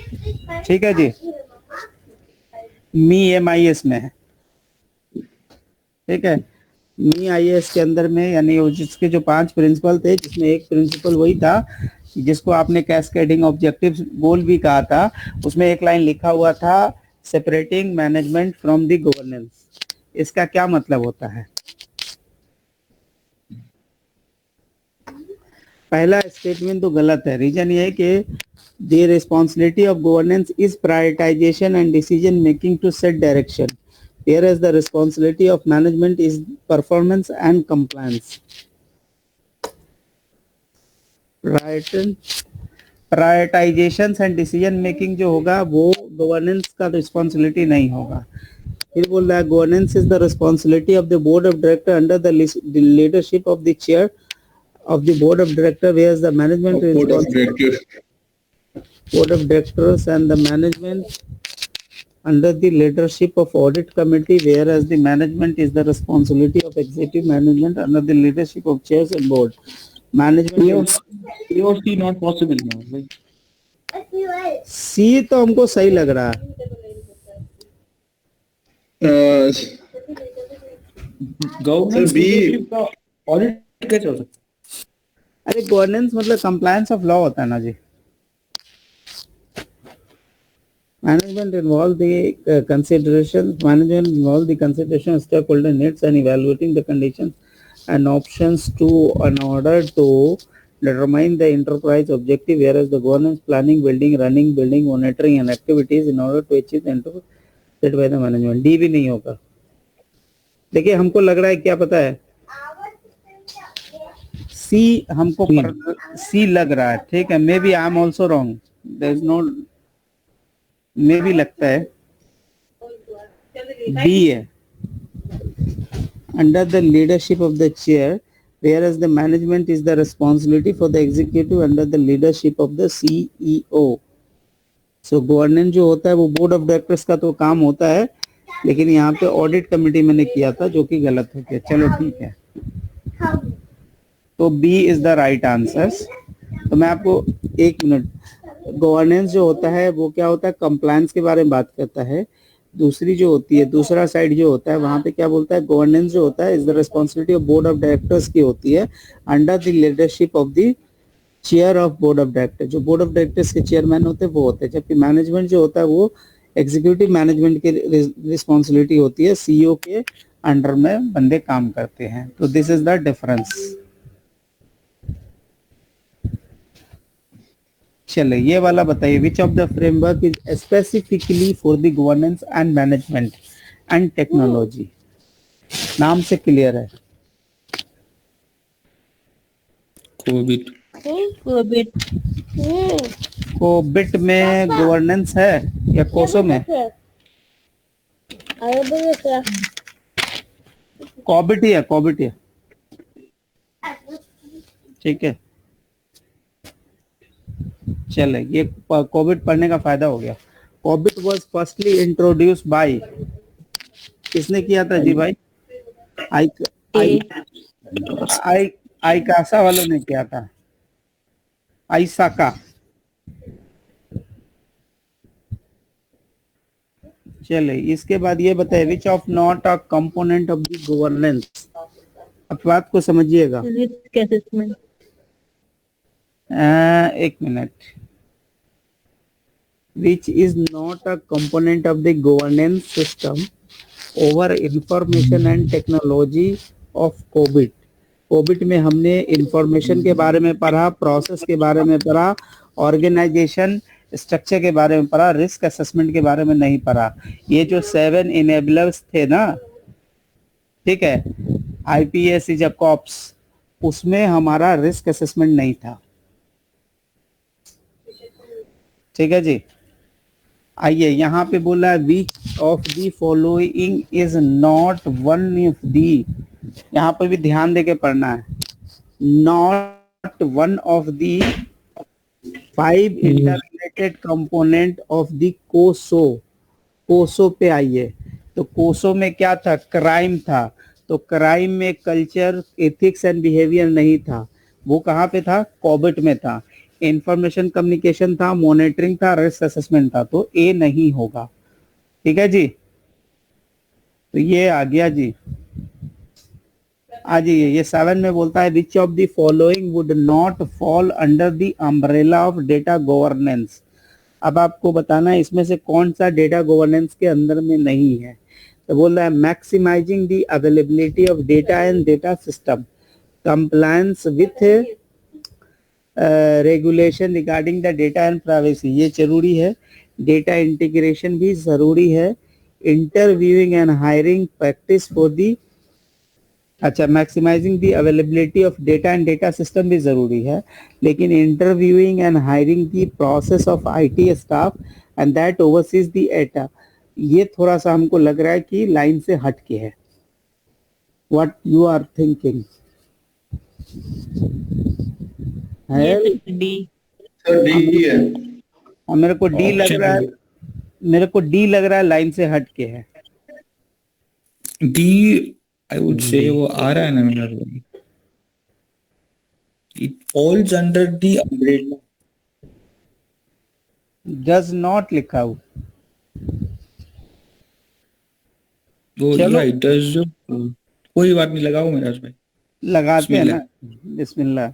ठीक है जी। MIS में है, ठीक है। MIS के अंदर में, यानी जिसके जो 5 प्रिंसिपल थे, जिसमें एक प्रिंसिपल वही था जिसको आपने कैस्केडिंग ऑब्जेक्टिव्स गोल भी कहा था। उसमें एक लाइन लिखा हुआ था, separating management from the governance. इसका क्या मतलब होता है? पहला स्टेटमेंट तो गलत है। रीजन ये है कि the responsibility of governance is prioritisation and decision making to set direction, whereas the responsibility of management is performance and compliance. Prioritisation and decision making जो होगा वो गवर्नेंस का रिस्पॉन्सिबिलिटी नहीं होगा। फिर बोल रहा है governance is the responsibility of the board of director under the leadership of the chair of the board of director, whereas the management Board of directors and the management under the leadership of audit committee, whereas the management is the responsibility of executive management under the leadership of chairs and board. Management A or C not possible now. C तो हमको सही लग रहा है। Governance B का audit कैसे हो सकता है? अरे गवर्नेंस मतलब कंप्लायंस ऑफ लॉ होता है ना जी. Management involve the consideration of stakeholder needs and evaluating the conditions and options in order to determine the enterprise objective, whereas the governance, planning, building, running, building, monitoring and activities in order to achieve the enterprise set by the management. D भी नहीं होगा. देखिए हमको लग रहा है क्या पता है, C हमको C लग रहा है, ठीक है. Maybe I am also wrong, there is no, मे भी लगता है B है. Under the leadership of the chair, whereas the management is the responsibility for the executive under the leadership of the CEO. So governance जो होता है वो board of directors का तो काम होता है, लेकिन यहाँ पे ऑडिट कमेटी मैंने किया था जो कि गलत हो गया. चलो ठीक है, तो B is the right answer. तो मैं आपको एक मिनट, गवर्नेंस जो होता है वो क्या होता है, कंप्लायंस के बारे में बात करता है. दूसरी जो होती है, दूसरा साइड जो होता है वहां पे क्या बोलता है, गवर्नेंस जो होता है is the responsibility of board of directors की होती है under the leadership of the chair of board of director. जो बोर्ड ऑफ डायरेक्टर्स के चेयरमैन होते हैं वो होते हैं, जबकि मैनेजमेंट जो होता है वो एग्जीक्यूटिव मैनेजमेंट की रिस्पॉन्सिबिलिटी होती है, सीईओ के अंडर में बंदे काम करते हैं. तो दिस इज द डिफरेंस. चले ये वाला बताइए, विच of the framework is specifically for the governance and management and technology. नाम से क्लियर है. कोबिट. कोबिट में गवर्नेंस है या कोसो में? कोबिट ही है, कोबिट ही है. ठीक है, चले ये कोविड पढ़ने का फायदा हो गया. Covid was firstly introduce by, किसने किया था जी भाई? आई कासा वालों ने किया था, आईसाका. चले इसके बाद ये बताए, which of not a component of the governance. अब बात को समझिएगा. Risk assessment. एक minute. Which is not a component of the governance system over information and technology of COVID. Covid में हमने इंफॉर्मेशन के बारे में पढ़ा, प्रोसेस के बारे में पढ़ा, ऑर्गेनाइजेशन स्ट्रक्चर के बारे में पढ़ा, रिस्क असेसमेंट के बारे में नहीं पढ़ा. ये जो 7 इनेबलर्स थे ना, ठीक है, IPS इज अ कॉप्स, उसमें हमारा रिस्क असेसमेंट नहीं था. ठीक है जी. आइए यहाँ पे बोला है, which of the following is not one of the. यहाँ पे भी ध्यान देके पढ़ना है. Not one of the 5 interrelated component of the कोसो. कोसो पे आइए. तो कोसो में क्या था? क्राइम था. तो क्राइम में कल्चर, एथिक्स एंड बिहेवियर नहीं था. वो कहाँ पे था? कोविड में था. इंफॉर्मेशन कम्युनिकेशन था, मॉनिटरिंग था, रिस्क असेसमेंट था. तो ए नहीं होगा. ठीक है जी. तो ये आ गया जी. आ जाइए, ये 7 में बोलता है, which of the following would not fall under the umbrella of data governance. अब आपको बताना है इसमें से कौन सा डेटा गवर्नेंस के अंदर में नहीं है. तो बोल रहा है, maximising the availability of data and data system, compliance with regulation regarding the data and privacy, ये जरूरी है. डेटा इंटीग्रेशन भी जरूरी है. Interviewing and hiring practice for the, अच्छा, maximising the availability of data and data system भी जरूरी है, लेकिन interviewing and hiring the process of IT staff and that overseas the data, ये थोड़ा सा हमको लग रहा है कि लाइन से हट के है. What you are thinking? D. Sir D ही है. और मेरे को डी लग रहा है, मेरे को डी लग रहा है लाइन से हट के है. डी आई वुड से वो आ रहा है ना मेरा. It falls under the umbrella. Does not लिखा हो. वो चलो। या इट डज जो, कोई बात नहीं, लगाओ मेरा भाई. लगाते हैं ना. बिस्मिल्लाह.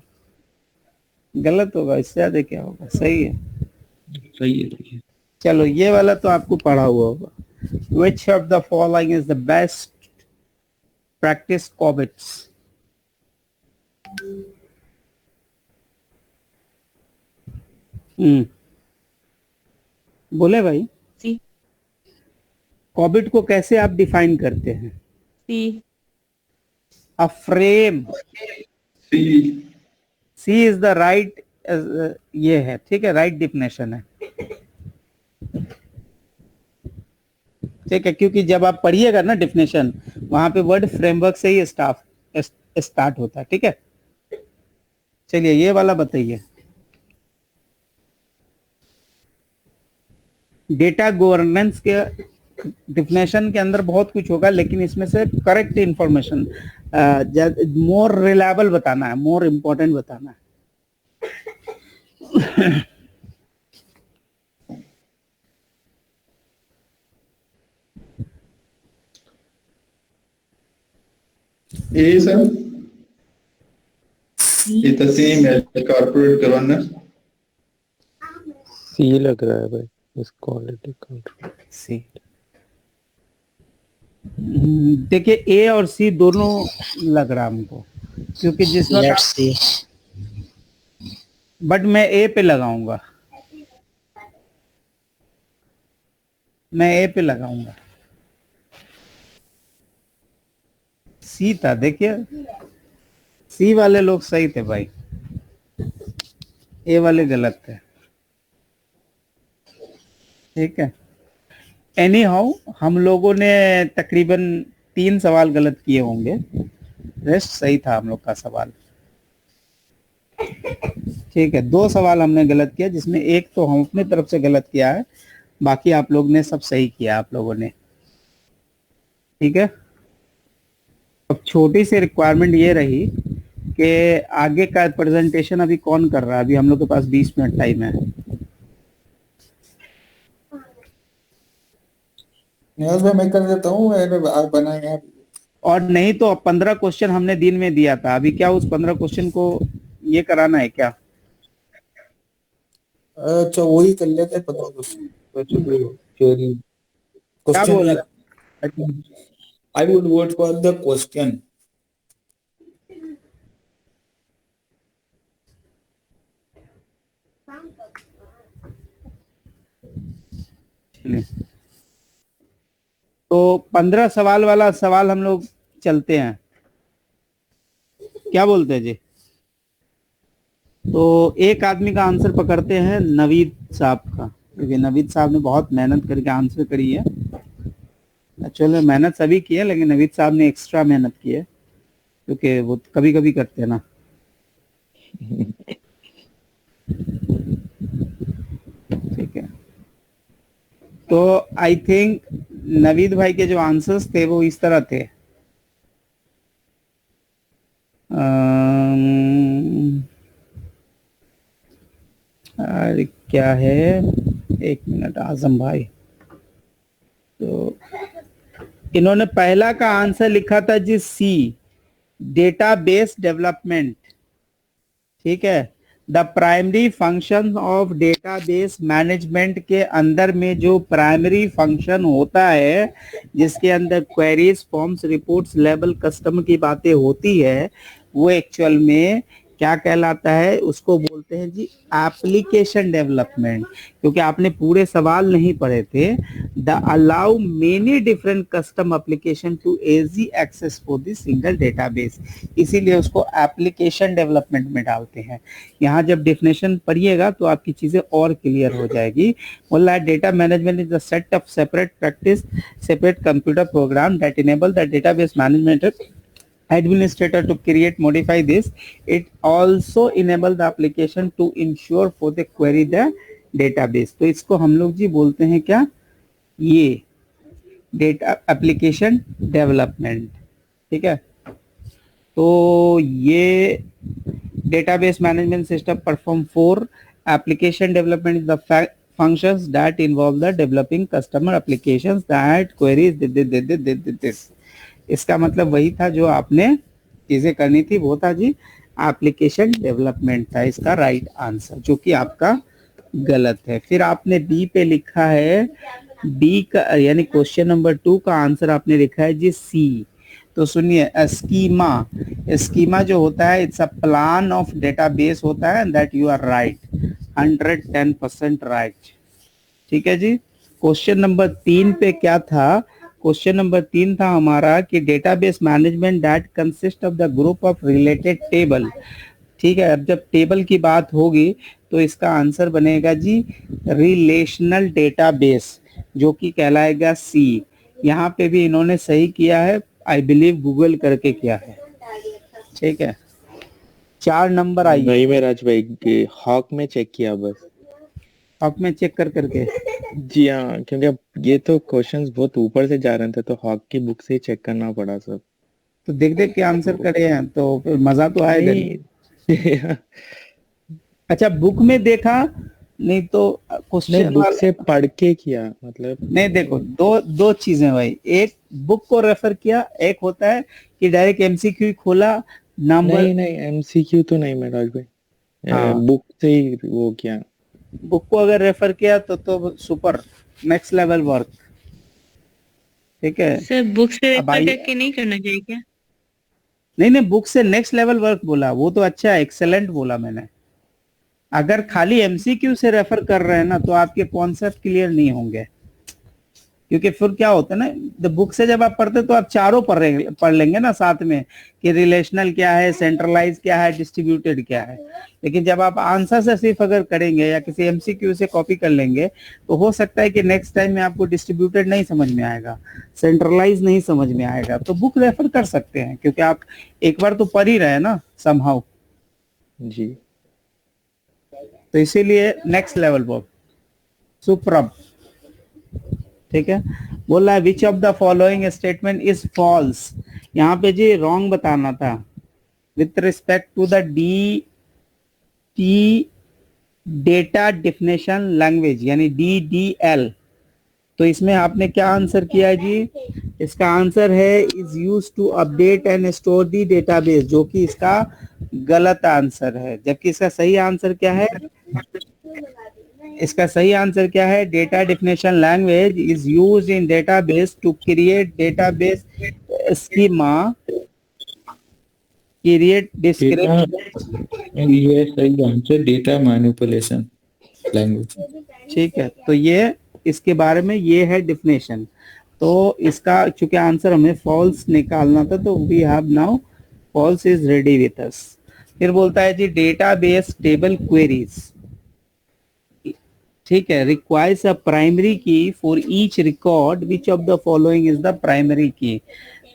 गलत होगा, इससे ज्यादा क्या होगा? सही है। सही है, सही है। चलो ये वाला तो आपको पढ़ा हुआ होगा। Which of the following is the best practice COBITS? बोले भाई, सी। कॉबिट को कैसे आप डिफाइन करते हैं? C. A frame. C. C is the right, ये है, ठीक है, राइट डिफिनेशन है, ठीक है, क्योंकि जब आप पढ़िएगा ना डिफिनेशन, वहां पे वर्ड फ्रेमवर्क से ही स्टार्ट होता है, ठीक है। चलिए ये वाला बताइए। डेटा गवर्नेंस के डिफिनेशन के अंदर बहुत कुछ होगा, लेकिन इसमें से करेक्ट इंफॉर्मेशन, मोर रिलायबल बताना है, मोर इम्पोर्टेंट बताना है। A, sir. It's the same as the corporate governance. सी लग रहा है भाई, इस क्वालिटी कंट्रोल। सी। देखिए ए और सी दोनों लग रहा हमको, क्योंकि जिस वक्त, बट मैं ए पे लगाऊंगा, मैं ए पे लगाऊंगा। सी था, देखिए सी वाले लोग सही थे भाई, ए वाले गलत थे, ठीक है। एनी हाउ हम लोगों ने तकरीबन 3 सवाल गलत किए होंगे, रेस्ट सही था हम लोग का सवाल, ठीक है। 2 सवाल हमने गलत किया, जिसमें एक तो हम अपनी तरफ से गलत किया है, बाकी आप लोग ने सब सही किया आप लोगों ने, ठीक है। अब छोटी सी रिक्वायरमेंट ये रही कि आगे का प्रेजेंटेशन अभी कौन कर रहा है? अभी हम लोग के पास 20 मिनट टाइम है। नियाज भाई मैं कर देता हूँ, आप बनाएंगे आप। और नहीं तो 15 क्वेश्चन हमने दिन में दिया था, अभी क्या उस 15 क्वेश्चन को ये कराना है क्या? अच्छा वही कर लेते हैं 15 क्वेश्चन। क्या बोल रहे? I would vote for the question. तो 15 सवाल वाला सवाल हम लोग चलते हैं, क्या बोलते हैं जी? तो एक आदमी का आंसर पकड़ते हैं, नवीद साहब का, क्योंकि नवीद साहब ने बहुत मेहनत करके आंसर करी है। एक्चुअली मेहनत सभी की है, लेकिन नवीद साहब ने एक्स्ट्रा मेहनत की है, क्योंकि वो कभी कभी करते हैं ना। ठीक है, तो आई थिंक नवीद भाई के जो आंसर्स थे वो इस तरह थे। अरे क्या है, एक मिनट आजम भाई, तो इन्होंने पहला का आंसर लिखा था जी सी, डेटाबेस डेवलपमेंट, ठीक है। The primary function of database management के अंदर में जो प्राइमरी फंक्शन होता है, जिसके अंदर queries, forms, reports, level, customer की बातें होती है, वो एक्चुअल में क्या कहलाता है? उसको बोलते हैं जी एप्लीकेशन डेवलपमेंट। क्योंकि आपने पूरे सवाल नहीं पढ़े थे। The allow many different custom application to easy access for the single database, इसीलिए उसको एप्लीकेशन डेवलपमेंट में डालते हैं। यहाँ जब डेफिनेशन पढ़िएगा तो आपकी चीजें और क्लियर हो जाएगी। बोला है data management is the set of separate practice, separate computer program that enable the database management administrator to create, modify this. It also enable the application to ensure for the query the database. तो इसको हम लोग जी बोलते हैं क्या? ये data application development, ठीक है। तो ये database management system perform 4 application development is the functions that involve the developing customer applications that queries this. इसका मतलब वही था जो आपने चीजें करनी थी, वो था जी एप्लीकेशन डेवलपमेंट था इसका राइट आंसर, जो कि आपका गलत है। फिर आपने बी पे लिखा है, बी का यानी क्वेश्चन नंबर 2 का आंसर आपने लिखा है जी सी। तो सुनिए, स्कीमा, स्कीमा जो होता है it's a plan of database होता है, that you are right, 110% right. ठीक है जी। क्वेश्चन नंबर 3 पे क्या था? क्वेश्चन नंबर 3 था हमारा कि database management that consist of the group of related table. ठीक है, अब जब टेबल की बात होगी तो इसका आंसर बनेगा जी रिलेशनल डेटाबेस, जो कि कहलाएगा सी। यहाँ पे भी इन्होंने सही किया है, आई बिलीव गूगल करके किया है। ठीक है, 4 नंबर आइए। नहीं मेराज भाई, हॉक में चेक किया बस। हॉक में चेक कर करके? जी हाँ, क्योंकि अब ये तो क्वेश्चंस बहुत ऊपर से जा रहे थे, तो हॉक की बुक से ही चेक करना पड़ा सब। तो देख देख के आंसर करे हैं तो फिर मजा तो आएगा नहीं। नहीं अच्छा, बुक में देखा नहीं तो नहीं, क्वेश्चन बुक से पढ़ के किया मतलब। नहीं, देखो दो चीजें भाई, एक बुक को रेफर किया, एक होता है कि डायरेक्ट एमसीक्यू खोला नंबर। नहीं एमसीक्यू तो नहीं मेराज भाई, हाँ, बुक से ही वो किया। बुक को अगर रेफर किया तो सुपर, नेक्स्ट लेवल वर्क। ठीक है, सर बुक से अब रेफर आइए। करके नहीं करना चाहिए क्या? नहीं, बुक से नेक्स्ट लेवल वर्क बोला, वो तो अच्छा है, एक्सेलेंट बोला मैंने। अगर खाली एमसीक्यू से रेफर कर रहे हैं ना तो आपके कॉन्सेप्ट क्लियर नहीं होंगे, क्योंकि फिर क्या होता है ना, बुक से जब आप पढ़ते तो आप चारों पढ़ लेंगे ना साथ में, कि रिलेशनल क्या है, सेंट्रलाइज क्या है, डिस्ट्रीब्यूटेड क्या है। लेकिन जब आप आंसर से सिर्फ अगर करेंगे या किसी एमसीक्यू से कॉपी कर लेंगे तो हो सकता है कि नेक्स्ट टाइम में आपको डिस्ट्रीब्यूटेड नहीं समझ में आएगा, सेंट्रलाइज नहीं समझ में आएगा। तो बुक रेफर कर सकते हैं, क्योंकि आप एक बार तो पढ़ ही रहे ना समहाउ। जी तो इसीलिए नेक्स्ट लेवल वर्क सुप्रभ। ठीक है, बोल रहा है which of the following statement is false. यहाँ पे जी रॉन्ग बताना था with respect to the D T data definition language, यानी DDL। तो इसमें आपने क्या आंसर किया है जी? इसका आंसर है is use to update and store the database, जो कि इसका गलत आंसर है। जबकि इसका सही आंसर क्या है? इसका सही आंसर क्या है? Data definition language is used in database to create database schema, create description. ये सही आंसर डेटा मैनिपुलेशन लैंग्वेज। ठीक है, तो ये इसके बारे में ये है डेफिनेशन। तो इसका चूंकि आंसर हमें फॉल्स निकालना था, तो we have now false is ready with us. फिर बोलता है जी डेटाबेस टेबल क्वेरीज, ठीक है, requires a primary key for each record, which of the following is the primary key.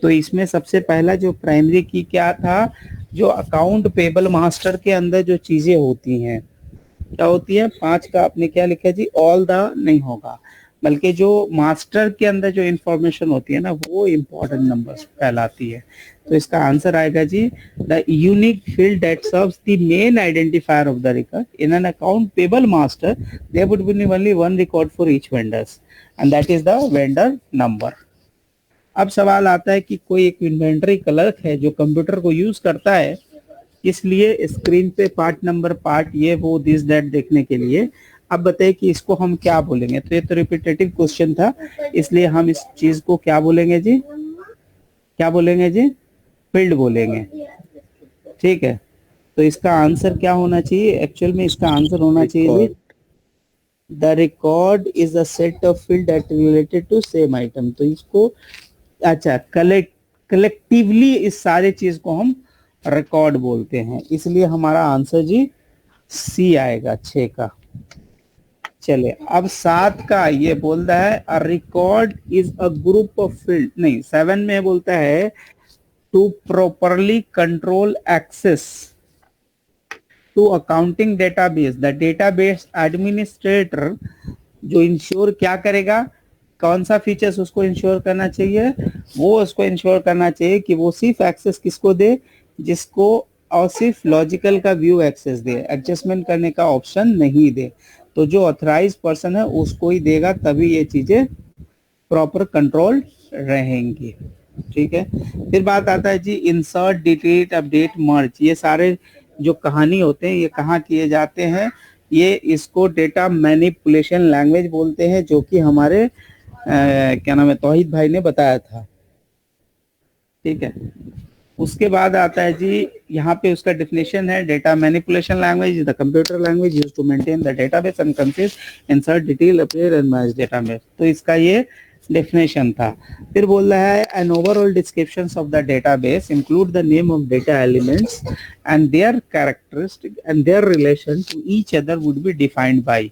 तो इसमें सबसे पहला जो प्राइमरी की क्या था? जो अकाउंट पेबल मास्टर के अंदर जो चीजें होती हैं, क्या होती है? 5 का आपने क्या लिखा है जी? ऑल द नहीं होगा, बल्कि जो मास्टर के अंदर जो इंफॉर्मेशन होती है ना, वो इंपॉर्टेंट नंबर्स कहलाती है। तो इसका आंसर आएगा जी the unique field that serves the main identifier of the record in an account payable master, there would be only one record for each vendors and that is the vendor number. अब सवाल आता है कि कोई एक inventory clerk है जो computer को यूज करता है, इसलिए स्क्रीन पे पार्ट नंबर, पार्ट ये वो दिस दैट देखने के लिए। अब बताइए कि इसको हम क्या बोलेंगे? तो ये तो रिपीटेटिव क्वेश्चन था, इसलिए हम इस चीज को क्या बोलेंगे जी? क्या बोलेंगे जी? फील्ड बोलेंगे। ठीक है, तो इसका आंसर क्या होना चाहिए? एक्चुअल में इसका आंसर होना चाहिए जी the record is a set of field that related to same item. तो इसको अच्छा कलेक्टिवली इस सारे चीज को हम रिकॉर्ड बोलते हैं, इसलिए हमारा आंसर जी सी आएगा 6 का। चले अब 7 का ये बोलता है a record is a group of field, नहीं 7 में बोलता है to properly control access to accounting database the database administrator, जो इंश्योर क्या करेगा? कौन सा फीचर्स उसको इंश्योर करना चाहिए? वो उसको इंश्योर करना चाहिए कि वो सिर्फ एक्सेस किसको दे? जिसको, और सिर्फ लॉजिकल का व्यू एक्सेस दे, एडजस्टमेंट करने का ऑप्शन नहीं दे। तो जो ऑथराइज पर्सन है उसको ही देगा, तभी ये चीजें प्रॉपर कंट्रोल रहेंगी। ठीक है। फिर बात आता है जी इंसर्ट, डिलीट, अपडेट, मर्ज। ये सारे जो कहानी होते हैं ये कहाँ किए जाते हैं? ये इसको डेटा मैनिपुलेशन लैंग्वेज बोलते हैं, जो कि हमारे क्या नाम है, तौहीद भाई ने बताया था। ठीक है। उसके बाद आता है जी यहाँ पे उसका डेफिनेशन है, data manipulation language is the computer language used to maintain the database and consist insert, detail, update and merge database. तो इसका ये डेफिनेशन था। फिर बोल रहा है an overall descriptions of the database include the name of data elements and their characteristic and their relation to each other would be defined by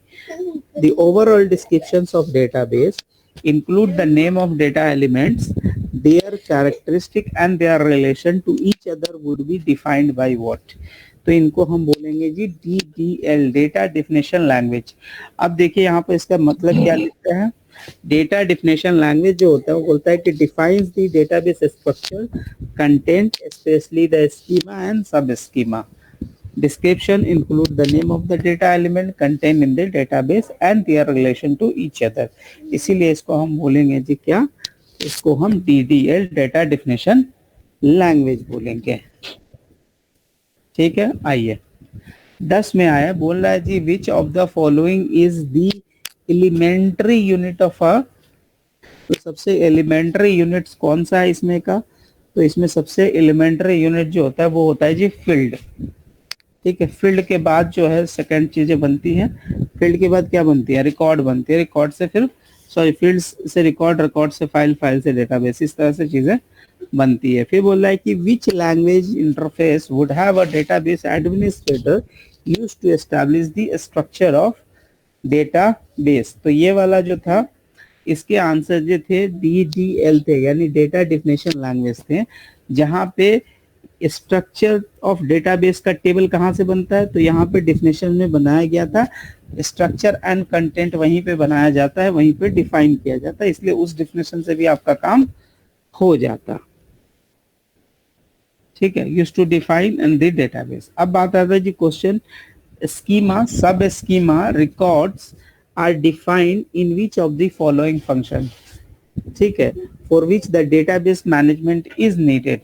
the overall descriptions of database include the name of data elements, their characteristic and their relation to each other would be defined by what? तो इनको हम बोलेंगे जी DDL, data definition language. अब देखिए यहाँ पर इसका मतलब क्या लिखता है। डेटा डेफिनेशन लैंग्वेज जो होता है वो बोलता है कि defines the database structure, content, specially the schema and सब schema. Description include the name of the data element contained in the database and their relation to each other। इसीलिए इसको हम बोलेंगे जी क्या, इसको हम DDL, डेटा डेफिनेशन लैंग्वेज बोलेंगे। ठीक है। आइए 10 में आया, बोल रहा है जी which of the following is the elementary unit of a. तो सबसे एलिमेंट्री यूनिट्स कौन सा है इसमें का? तो इसमें सबसे एलिमेंट्री यूनिट जो होता है वो होता है जी फील्ड। ठीक है। फील्ड के बाद जो है सेकंड चीजें बनती हैं। फील्ड के बाद क्या बनती है? रिकॉर्ड बनती है। रिकॉर्ड से फिर फील्ड से रिकॉर्ड, रिकॉर्ड से फाइल, फाइल से डेटाबेस, इस तरह से चीजें बनती है। फिर बोल रहा है कि which language interface would have a database administrator used to establish the structure of database. तो ये वाला जो था इसके आंसर जो थे DDL थे, यानी डेटा डेफिनेशन लैंग्वेज थे, जहां पे स्ट्रक्चर ऑफ डेटाबेस का टेबल कहाँ से बनता है? तो यहाँ पे डेफिनेशन में बनाया गया था। स्ट्रक्चर एंड कंटेंट वहीं पे बनाया जाता है, वहीं पे डिफाइन किया जाता है, इसलिए उस डेफिनेशन से भी आपका काम हो जाता। ठीक है। Used to define in the database. अब बात आता है जी question, schema, subschema, records are defined in which of the following function. ठीक है। For which the database management is needed.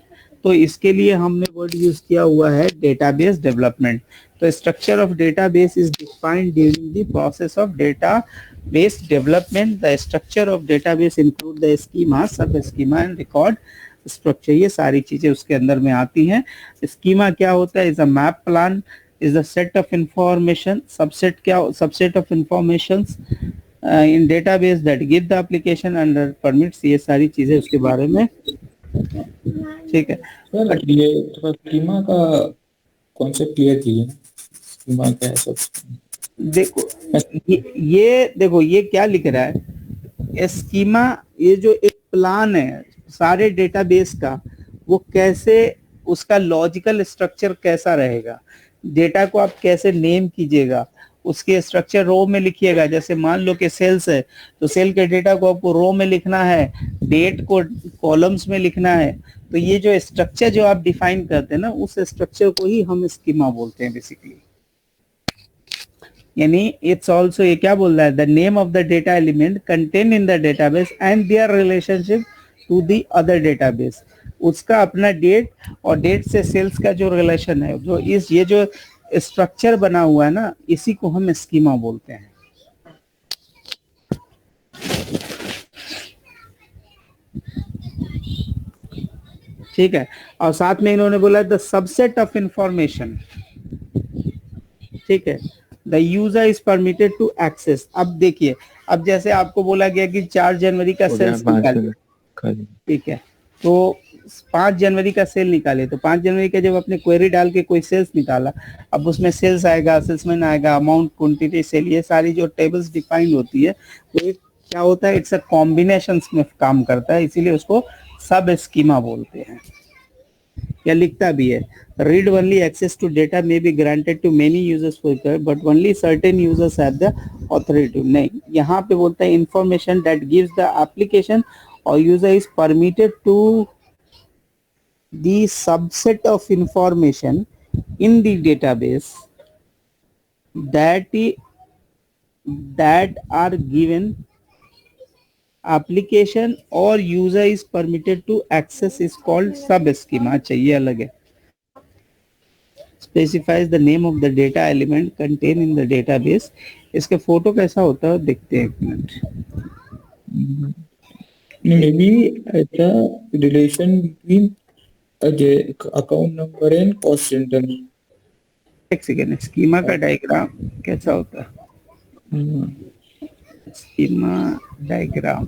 तो इसके लिए हमने वर्ड यूज किया हुआ है डेटाबेस डेवलपमेंट। तो structure of database is defined during the process of database development. The structure of database include the schema, subschema and record structure. ये सारी चीजें उसके अंदर में आती हैं। स्कीमा क्या होता है? Is a map plan, is a set of information. Subset क्या? Subset of informations in database that give the application under permits. ये सारी चीजें उसके बारे में। ठीक है सर, ये थोड़ा स्कीमा का कॉन्सेप्ट क्लियर कीजिए। स्कीमा क्या है सब? देखो ये देखो ये क्या लिख रहा है, स्कीमा ये जो एक प्लान है सारे डेटाबेस का, वो कैसे, उसका लॉजिकल स्ट्रक्चर कैसा रहेगा, डेटा को आप कैसे नेम कीजिएगा, उसके स्ट्रक्चर रो में लिखिएगा। जैसे मान लो कि सेल्स है तो सेल के डेटा को आपको रो में लिखना है, डेट को कॉलम्स में लिखना है। तो ये जो स्ट्रक्चर जो आप डिफाइन करते हैं ना, उस स्ट्रक्चर को ही हम स्कीमा बोलते हैं बेसिकली। यानी इट्स ऑल्सो, ये क्या बोल रहा है, the name of the data element contain in the database and their relationship to the other database. उसका अपना डेट और डेट से सेल्स का जो रिलेशन है, जो इस ये जो स्ट्रक्चर बना हुआ है ना, इसी को हम स्कीमा बोलते हैं। ठीक है। और साथ में इन्होंने बोला द सबसेट ऑफ इंफॉर्मेशन। ठीक है। The user is permitted to access. अब देखिए, अब जैसे आपको बोला गया कि 4 जनवरी का सेल्स निकालिए, ठीक है, तो 5 जनवरी का सेल निकाले, तो 5 जनवरी का जब अपने क्वेरी डाल के कोई सेल्स निकाला, अब उसमें सेल्स आएगा, सेल्समैन आएगा, अमाउंट, क्वांटिटी, सेल, ये सारी जो टेबल्स डिफाइंड होती है, वो एक क्या होता है, इट्स अ कॉम्बिनेशन में काम करता है, इसीलिए उसको सब स्कीमा बोलते हैं। या लिखता भी है, read only access to data may be granted to many users but only certain users have the authority. नहीं, यहाँ पे बोलता है information that gives the application और user is permitted to the subset of information in the database that are application or user is permitted to access is called sub schema. अच्छा ये अलग है. Specifies the name of the data element contained in the database. इसके photo कैसा होता है देखते हैं एक minute. Maybe it's a relation between account number and cost center. एक सेकेंड. स्कीमा का डायग्राम कैसा होता है? स्कीमा डायग्राम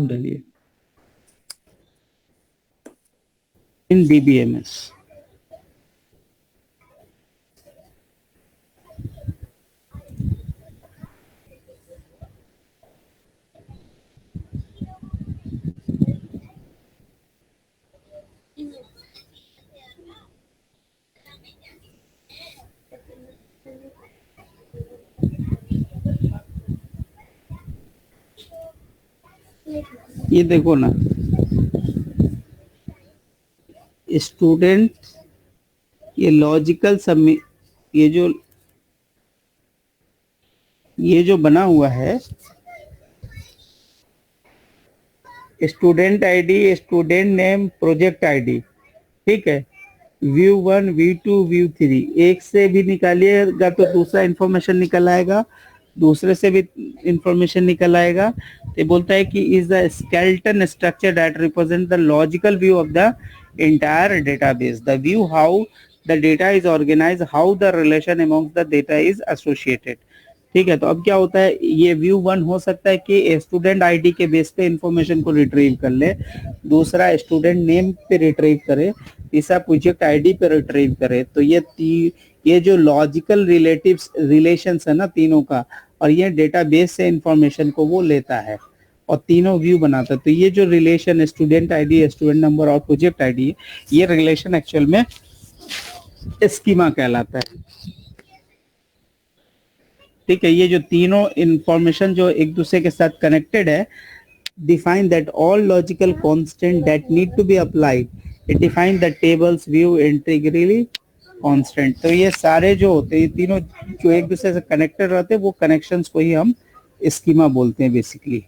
डालिए in DBMS. ये देखो ना, स्टूडेंट, ये लॉजिकल सबमिट, ये जो बना हुआ है, student ID, student name, project ID, ठीक है. व्यू 1, व्यू 2, व्यू 3, एक से भी निकालिएगा तो दूसरा इंफॉर्मेशन निकल आएगा, दूसरे से भी इंफॉर्मेशन निकल आएगा. तो बोलता है कि is the skeleton structure that represent the logical view of the entire database, the view how the data is organized, how the relation amongst the data is associated. ठीक है. तो अब क्या होता है, ये व्यू 1 हो सकता है कि स्टूडेंट आईडी के बेस पे इंफॉर्मेशन को रिट्रीव कर ले, दूसरा स्टूडेंट नेम पे रिट्रीव करे, तीसरा प्रोजेक्ट आईडी पे रिट्रीव करे. तो ये जो लॉजिकल रिलेशंस है ना तीनों का, और ये डेटाबेस से इंफॉर्मेशन को वो लेता है और तीनों व्यू बनाता है. तो ये जो relation student ID, student number और प्रोजेक्ट आईडी, ये रिलेशन एक्चुअल में स्कीमा कहलाता है. ठीक है. ये जो तीनों इंफॉर्मेशन जो एक दूसरे के साथ कनेक्टेड है, define that all logical constant that need to be applied, it define the tables view integrally constant. तो ये सारे जो होते हैं, ये तीनों जो एक दूसरे से कनेक्टेड रहते हैं, वो कनेक्शंस को ही हम स्कीमा बोलते हैं बेसिकली.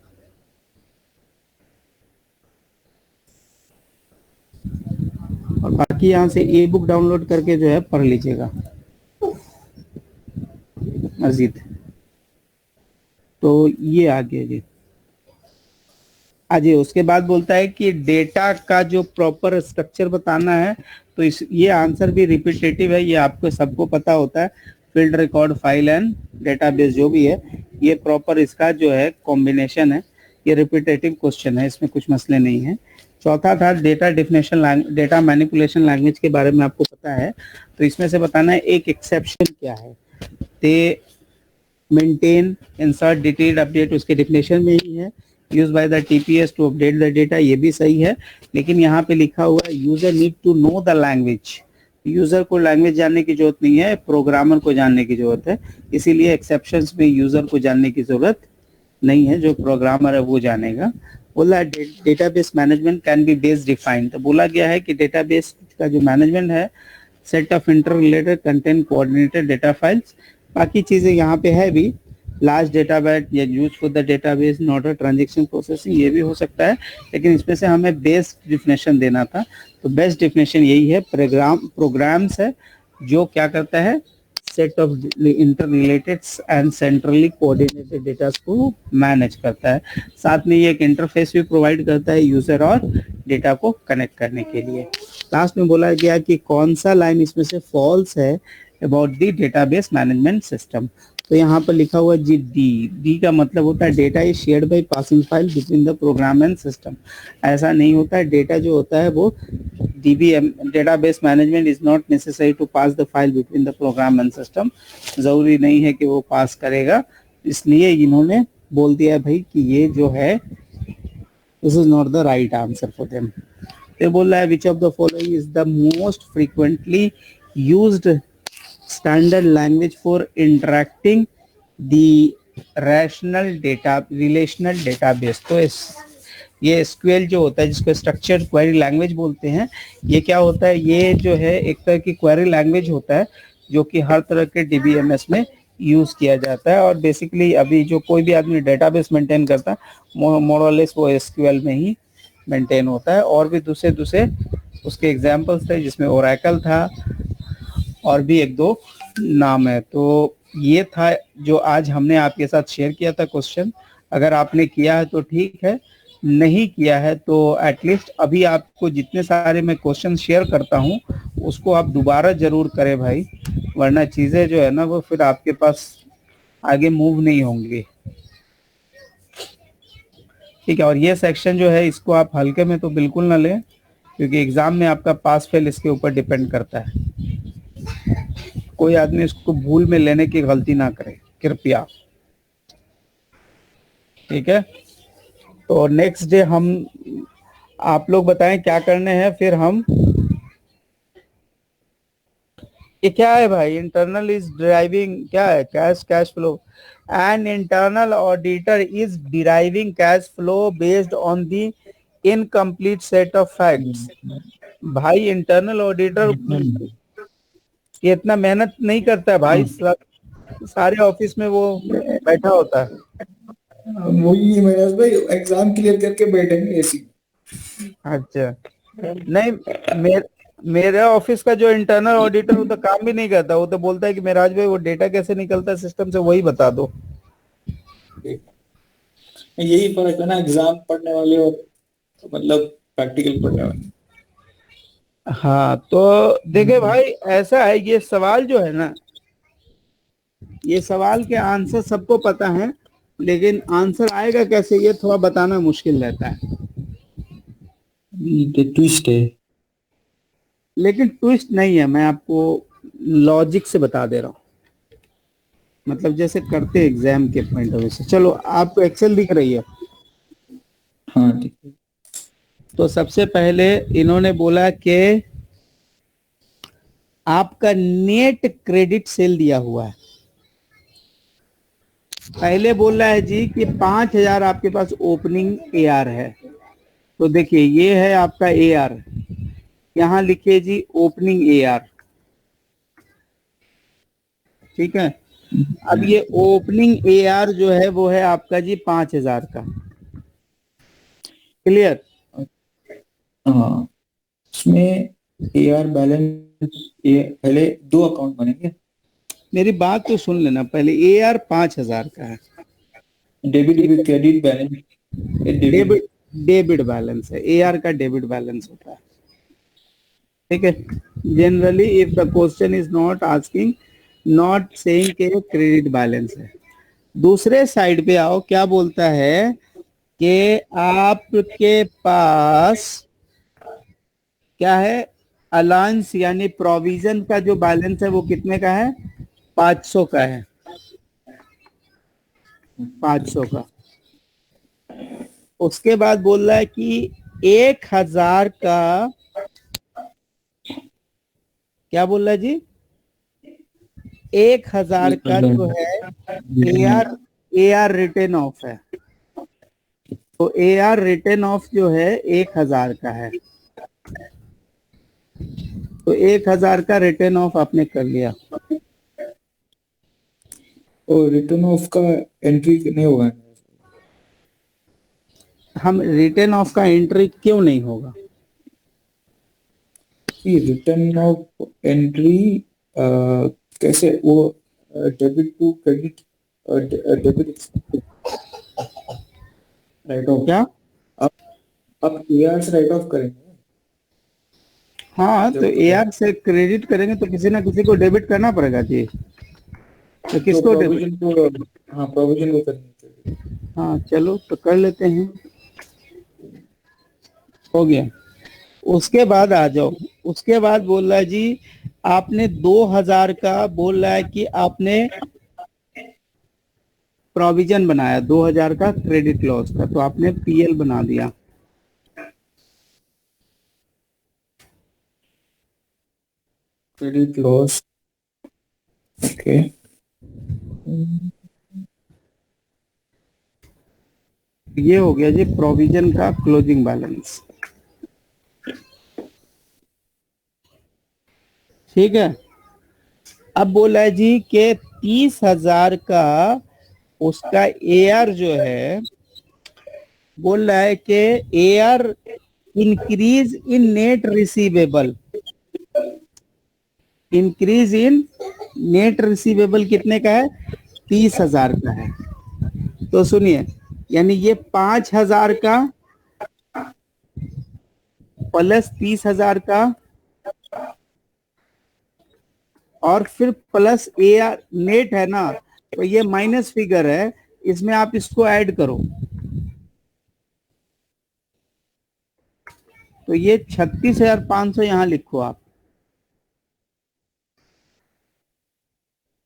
और बाकी यहाँ से ई बुक डाउनलोड करके जो है पढ़ लीजिएगा मजीद. तो ये आगे जी आगे उसके बाद बोलता है कि डेटा का जो प्रॉपर स्ट्रक्चर बताना है. तो ये आंसर भी रिपीटेटिव है, ये आपको सबको पता होता है. Field record, file and database जो भी है, ये प्रॉपर इसका जो है कॉम्बिनेशन है. ये रिपीटेटिव क्वेश्चन है, इसमें कुछ मसले नहीं है. चौथा था data definition, data manipulation language के बारे में आपको पता है. तो इसमें से बताना है एक एक्सेप्शन क्या है. They maintain, insert, delete, update उसके डिफिनेशन में ही है. Use by the TPS to update the data, ये भी सही है. लेकिन यहाँ पे लिखा हुआ है user need to know the language. User को लैंग्वेज जानने की जरूरत नहीं है, प्रोग्रामर को जानने की जरूरत है. इसीलिए एक्सेप्शंस में यूजर को जानने की जरूरत नहीं है, जो प्रोग्रामर है वो जानेगा. बोला database management can be base defined. तो बोला गया है कि डेटाबेस का जो मैनेजमेंट है, set of inter related content coordinated data files, बाकी चीजें यहाँ पे है भी. लार्ज डेटाबेस या use for the database, not a transaction processing, ये भी हो सकता है. लेकिन इसमें से हमें बेस्ट डिफिनेशन देना था. तो बेस्ट डिफिनेशन यही है, प्रोग्राम्स है जो क्या करता है, set of inter related and centrally coordinated data को मैनेज करता है. साथ में ये एक इंटरफेस भी प्रोवाइड करता है यूजर और डेटा को कनेक्ट करने के लिए. लास्ट में बोला गया कि कौन सा लाइन इसमें से फॉल्स है about the database management system. तो यहाँ पर लिखा हुआ जी डी का मतलब होता है data is shared by passing file between the program and system. ऐसा नहीं होता है. डेटा जो होता है वो DBM, database management is not necessary to pass the file between the program and system. जरूरी नहीं है कि वो पास करेगा. इसलिए इन्होंने बोल दिया है भाई कि ये जो है this is not the right answer for them. ये बोल रहा है which of the following is the most frequently used standard language for interacting the relational database. तो ये SQL जो होता है, जिसको स्ट्रक्चर्ड क्वेरी लैंग्वेज बोलते हैं, ये क्या होता है, ये जो है एक तरह की क्वेरी लैंग्वेज होता है जो कि हर तरह के DBMS में यूज किया जाता है। और बेसिकली अभी जो कोई भी आदमी डेटाबेस मेंटेन करता है मोर और लेस वो एसक्यूएल में ही मेंटेन होता है। और भी दूसरे दूसरे उसके एग्जांपल्स थे जिसमें ओरेकल था और भी एक दो नाम है। तो ये था जो आज हमने आपके साथ शेयर किया था क्वेश्चन। अगर आपने किया है तो ठीक है, नहीं किया है तो एटलीस्ट अभी आपको जितने सारे मैं क्वेश्चन शेयर करता हूँ उसको आप दोबारा जरूर करें भाई, वरना चीजें जो है ना वो फिर आपके पास आगे मूव नहीं होंगी। ठीक है, और ये सेक्शन जो है इसको आप हल्के में तो बिल्कुल ना लें, क्योंकि एग्जाम में आपका पास फेल इसके ऊपर डिपेंड करता है। कोई आदमी इसको भूल में लेने की गलती ना करे कृपया। ठीक है, तो नेक्स्ट डे हम आप लोग बताएं क्या करने हैं, फिर हम ये क्या है भाई, इंटरनल इज ड्राइविंग क्या है, cash flow. An internal auditor is deriving cash flow based on the incomplete set of facts. भाई इंटरनल ऑडिटर ये इतना मेहनत नहीं करता है भाई, सारे ऑफिस में वो बैठा होता है। वही मेरा भाई एग्जाम क्लियर करके बैठेंगे ऐसी। अच्छा नहीं, मेरे ऑफिस का जो इंटरनल ऑडिटर वो तो काम भी नहीं करता, वो तो बोलता है कि मेराज भाई वो डेटा कैसे निकलता है सिस्टम से वही बता दो। यही फर्क है ना एग्जाम पढ़ने वाले और मतलब प्रैक्टिकल पढ़ने वाले। हाँ तो देखे भाई ऐसा है, ये सवाल जो है ना, ये सवाल के आंसर सबको पता है, लेकिन आंसर आएगा कैसे ये थोड़ा बताना मुश्किल रहता है। ट्विस्ट है, लेकिन ट्विस्ट नहीं है, मैं आपको लॉजिक से बता दे रहा हूँ, मतलब जैसे करते एग्जाम के पॉइंट ऑफ व्यू से। चलो आपको एक्सेल दिख रही है? हाँ ठीक है। तो सबसे पहले इन्होंने बोला कि आपका नेट क्रेडिट सेल दिया हुआ है। पहले बोल रहा है जी कि 5,000 आपके पास ओपनिंग एआर है। तो देखिए ये है आपका एआर, यहां लिखिए जी ओपनिंग एआर। ठीक है, अब ये ओपनिंग एआर जो है वो है आपका जी 5,000 का। क्लियर? हाँ, इसमें एआर बैलेंस पहले दो अकाउंट बनेंगे। मेरी बात तो सुन लेना पहले, एआर 5,000 का है, debit with credit balance. Debit balance है, एआर का डेबिट बैलेंस होता है। ठीक है, generally if the question is not asking, not saying के क्रेडिट बैलेंस है। दूसरे साइड पे आओ, क्या बोलता है कि आपके पास क्या है, अलाउंस यानी प्रोविजन का जो बैलेंस है वो कितने का है, 500 का है, 500 का। उसके बाद बोल रहा है कि 1,000 का, क्या बोल रहा है जी, 1,000 का जो है एआर रिटर्न ऑफ है। तो एआर रिटर्न ऑफ जो है 1,000 का है, तो 1,000 का रिटर्न ऑफ आपने कर लिया। और रिटर्न ऑफ का एंट्री नहीं होगा। हम रिटर्न ऑफ का एंट्री क्यों नहीं होगा? रिटर्न ऑफ एंट्री कैसे वो debit to credit, debit write off, क्या अब एआर से राइट ऑफ करेंगे। हाँ, तो एआर से क्रेडिट करेंगे तो किसी ना किसी को डेबिट करना पड़ेगा जी। तो किसको प्रोविजन को, हाँ प्रोविजन को करेंगे। हाँ चलो तो कर लेते हैं, हो गया। उसके बाद आ जाओ, उसके बाद बोल रहा है जी आपने 2,000 का बोल रहा है कि आपने प्रोविजन बनाया 2,000 का क्रेडिट लॉस का, तो आपने पीएल बना दिया। Credit loss, okay. ये हो गया जी प्रोविजन का क्लोजिंग बैलेंस। ठीक है, अब बोला है जी कि 30,000 का उसका AR जो है, बोल रहा है कि AR increase in net receivable, increase in net receivable कितने का है? 30,000 का है। तो सुनिए, यानी ये 5,000 का प्लस 30,000 का और फिर प्लस AR नेट है ना, तो ये माइनस फिगर है, इसमें आप इसको ऐड करो तो ये 36,500 यहां लिखो आप।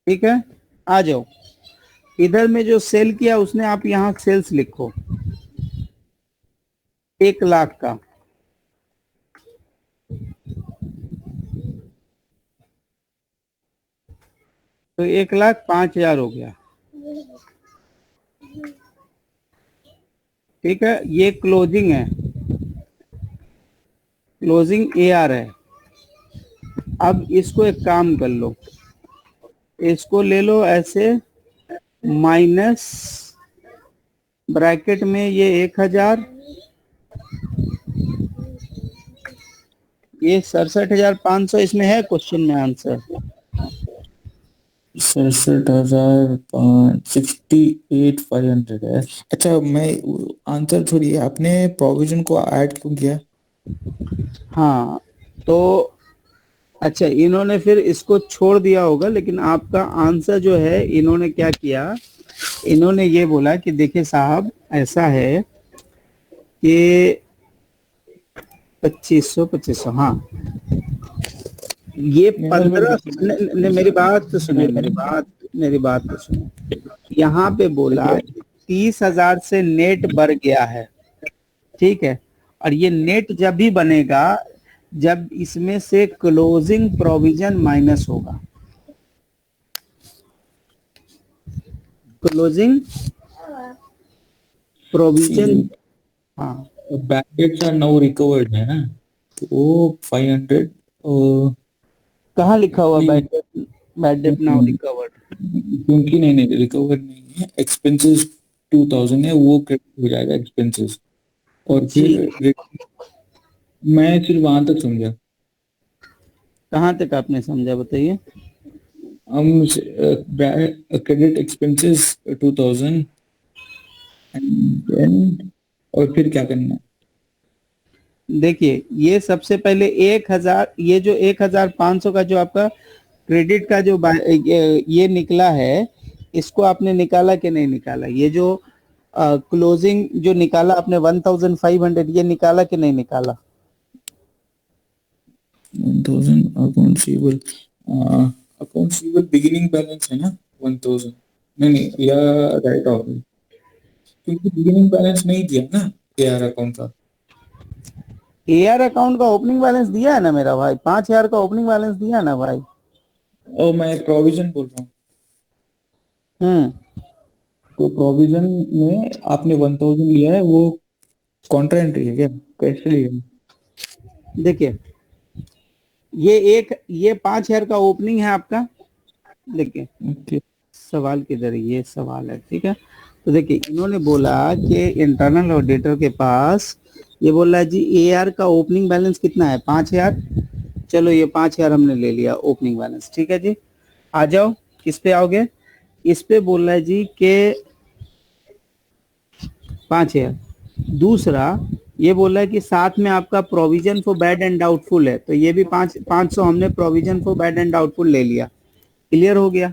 ठीक है, आ जाओ इधर में जो सेल किया उसने आप यहां सेल्स लिखो 1,00,000 का। तो 1,05,000 हो गया। ठीक है, ये क्लोजिंग है, क्लोजिंग AR है। अब इसको एक काम कर लो, इसको ले लो ऐसे, माइनस ब्रैकेट में ये 1,000, ये 67,500 इसमें है क्वेश्चन में आंसर। 67,500 है। अच्छा, मैं आंसर छोड़िए, आपने प्रोविजन को ऐड क्यों किया? हाँ तो अच्छा, इन्होंने फिर इसको छोड़ दिया होगा, लेकिन आपका आंसर जो है, इन्होंने क्या किया, इन्होंने ये बोला कि देखिए साहब ऐसा है कि 2500, हाँ ये 15, मेरी बात तो सुने, मेरी बात तो सुने। यहाँ पे बोला 30,000 से नेट बढ़ गया है, ठीक है, और ये नेट जब भी बनेगा जब इसमें से क्लोजिंग प्रोविजन माइनस होगा। क्लोजिंग प्रोविजन, हाँ, bad debts are now recovered है ना, तो 500 कहाँ लिखा हुआ बैड डेट नाउ रिकवर्ड? क्योंकि नहीं रिकवर नहीं है, एक्सपेंसेस 2000 है, वो क्रेडिट हो जाएगा एक्सपेंसेस। और फिर मैं सिर्फ वहां तक समझा। कहाँ तक आपने समझा बताइए? हम क्रेडिट एक्सपेंसेस 2000 और फिर क्या करना है? देखिए, ये सबसे पहले 1,000, ये जो 1,500 का जो आपका क्रेडिट का जो ये निकला है, इसको आपने निकाला कि नहीं निकाला? ये जो क्लोजिंग जो निकाला आपने 1,500, ये निकाला कि नहीं निकाला? 1000 अकाउंट रिसीवेबल बिगिनिंग बैलेंस है ना 1000, नहीं या राइट ऑफ, क्योंकि बिगिनिंग बैलेंस नहीं दिया ना AR अकाउंट का। AR अकाउंट का ओपनिंग बैलेंस दिया है ना मेरा भाई, 5,000 का ओपनिंग बैलेंस दिया है ना भाई। और मैं प्रोविजन बोल रहा हूँ। तो प्रोविजन में आपने 1000 लिया है, वो कॉन्ट्रा एंट्री है क्या, कैसे लिया? देखिए, ये 5,000 का ओपनिंग है आपका। देखिए सवाल किधर है, ये सवाल है, ठीक है। तो देखिए, इन्होंने बोला कि इंटरनल ऑडिटर के पास ये बोल रहा है जी AR का ओपनिंग बैलेंस कितना है, 5,000। चलो ये 5,000 हमने ले लिया ओपनिंग बैलेंस, ठीक है जी। आ जाओ, किस पे आओगे? इस पे बोल रहा है जी के 5,000। दूसरा ये बोल रहा है कि साथ में आपका provision for bad and doubtful है, तो ये भी 500 हमने provision for bad and doubtful ले लिया, क्लियर हो गया।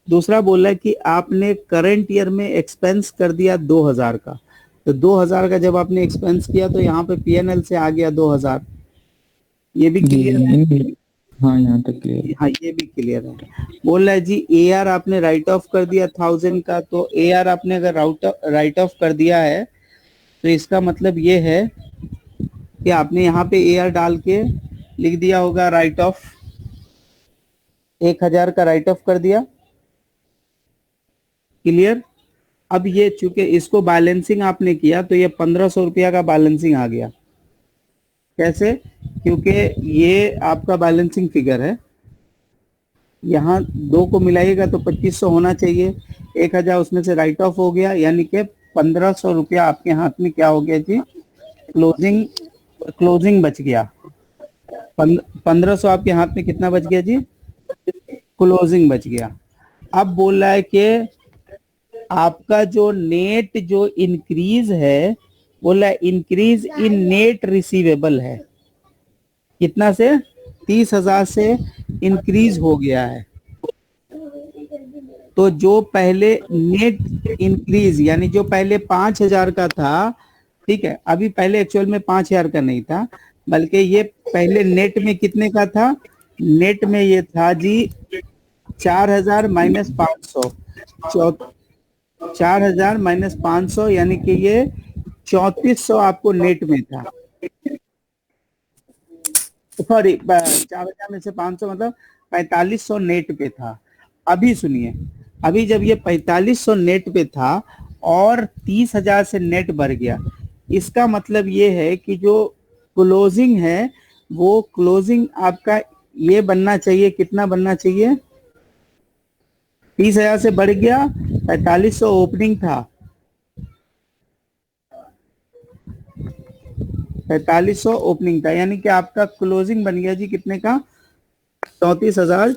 दूसरा बोल रहा है कि आपने करंट ईयर में एक्सपेंस कर दिया 2,000 का, तो 2,000 का जब आपने एक्सपेंस किया तो यहाँ पे PNL से आ गया 2,000, ये भी क्लियर है? हाँ, यहाँ तक क्लियर। हाँ, ये भी क्लियर है। बोल रहा है जी AR आपने राइट ऑफ कर दिया 1,000 का, तो AR आपने अगर राइट ऑफ कर दिया है तो इसका मतलब ये है कि आपने यहाँ पे AR डाल के लिख दिया होगा राइट ऑफ, 1,000 का राइट ऑफ कर दिया, क्लियर। अब ये चूंकि इसको बैलेंसिंग आपने किया तो ये 1,500 रुपया का बैलेंसिंग आ गया। कैसे? क्योंकि ये आपका बैलेंसिंग फिगर है, यहाँ 2 को मिलाइएगा तो 2500 होना चाहिए, 1000 उसमें से राइट ऑफ हो गया, यानी कि 1500 रुपया आपके हाथ में क्या हो गया जी, क्लोजिंग बच गया। 1500 आपके हाथ में कितना बच गया जी, क्लोजिंग बच गया। अब बोल रहा है कि आपका जो नेट जो इंक्रीज है, बोल रहा है इंक्रीज इन नेट रिसीवेबल है, कितना से 30,000 से इंक्रीज हो गया है। तो जो पहले नेट इंक्रीज यानी जो पहले 5,000 का था, ठीक है, अभी पहले एक्चुअल में 5,000 का नहीं था, बल्कि ये पहले नेट में कितने का था, नेट में ये था जी 4,000 माइनस 500, 4,000 माइनस 500 यानी कि ये 3400 आपको नेट में था। सॉरी 4,000 में से 500 मतलब 4500 नेट पे था। अभी सुनिए, अभी जब ये 4500 नेट पे था और 30,000 से नेट बढ़ गया, इसका मतलब ये है कि जो क्लोजिंग है वो क्लोजिंग आपका ये बनना चाहिए, कितना बनना चाहिए, 30,000 से बढ़ गया, 4500 ओपनिंग था, 4500 ओपनिंग था, यानी कि आपका क्लोजिंग बन गया जी कितने का, 34,000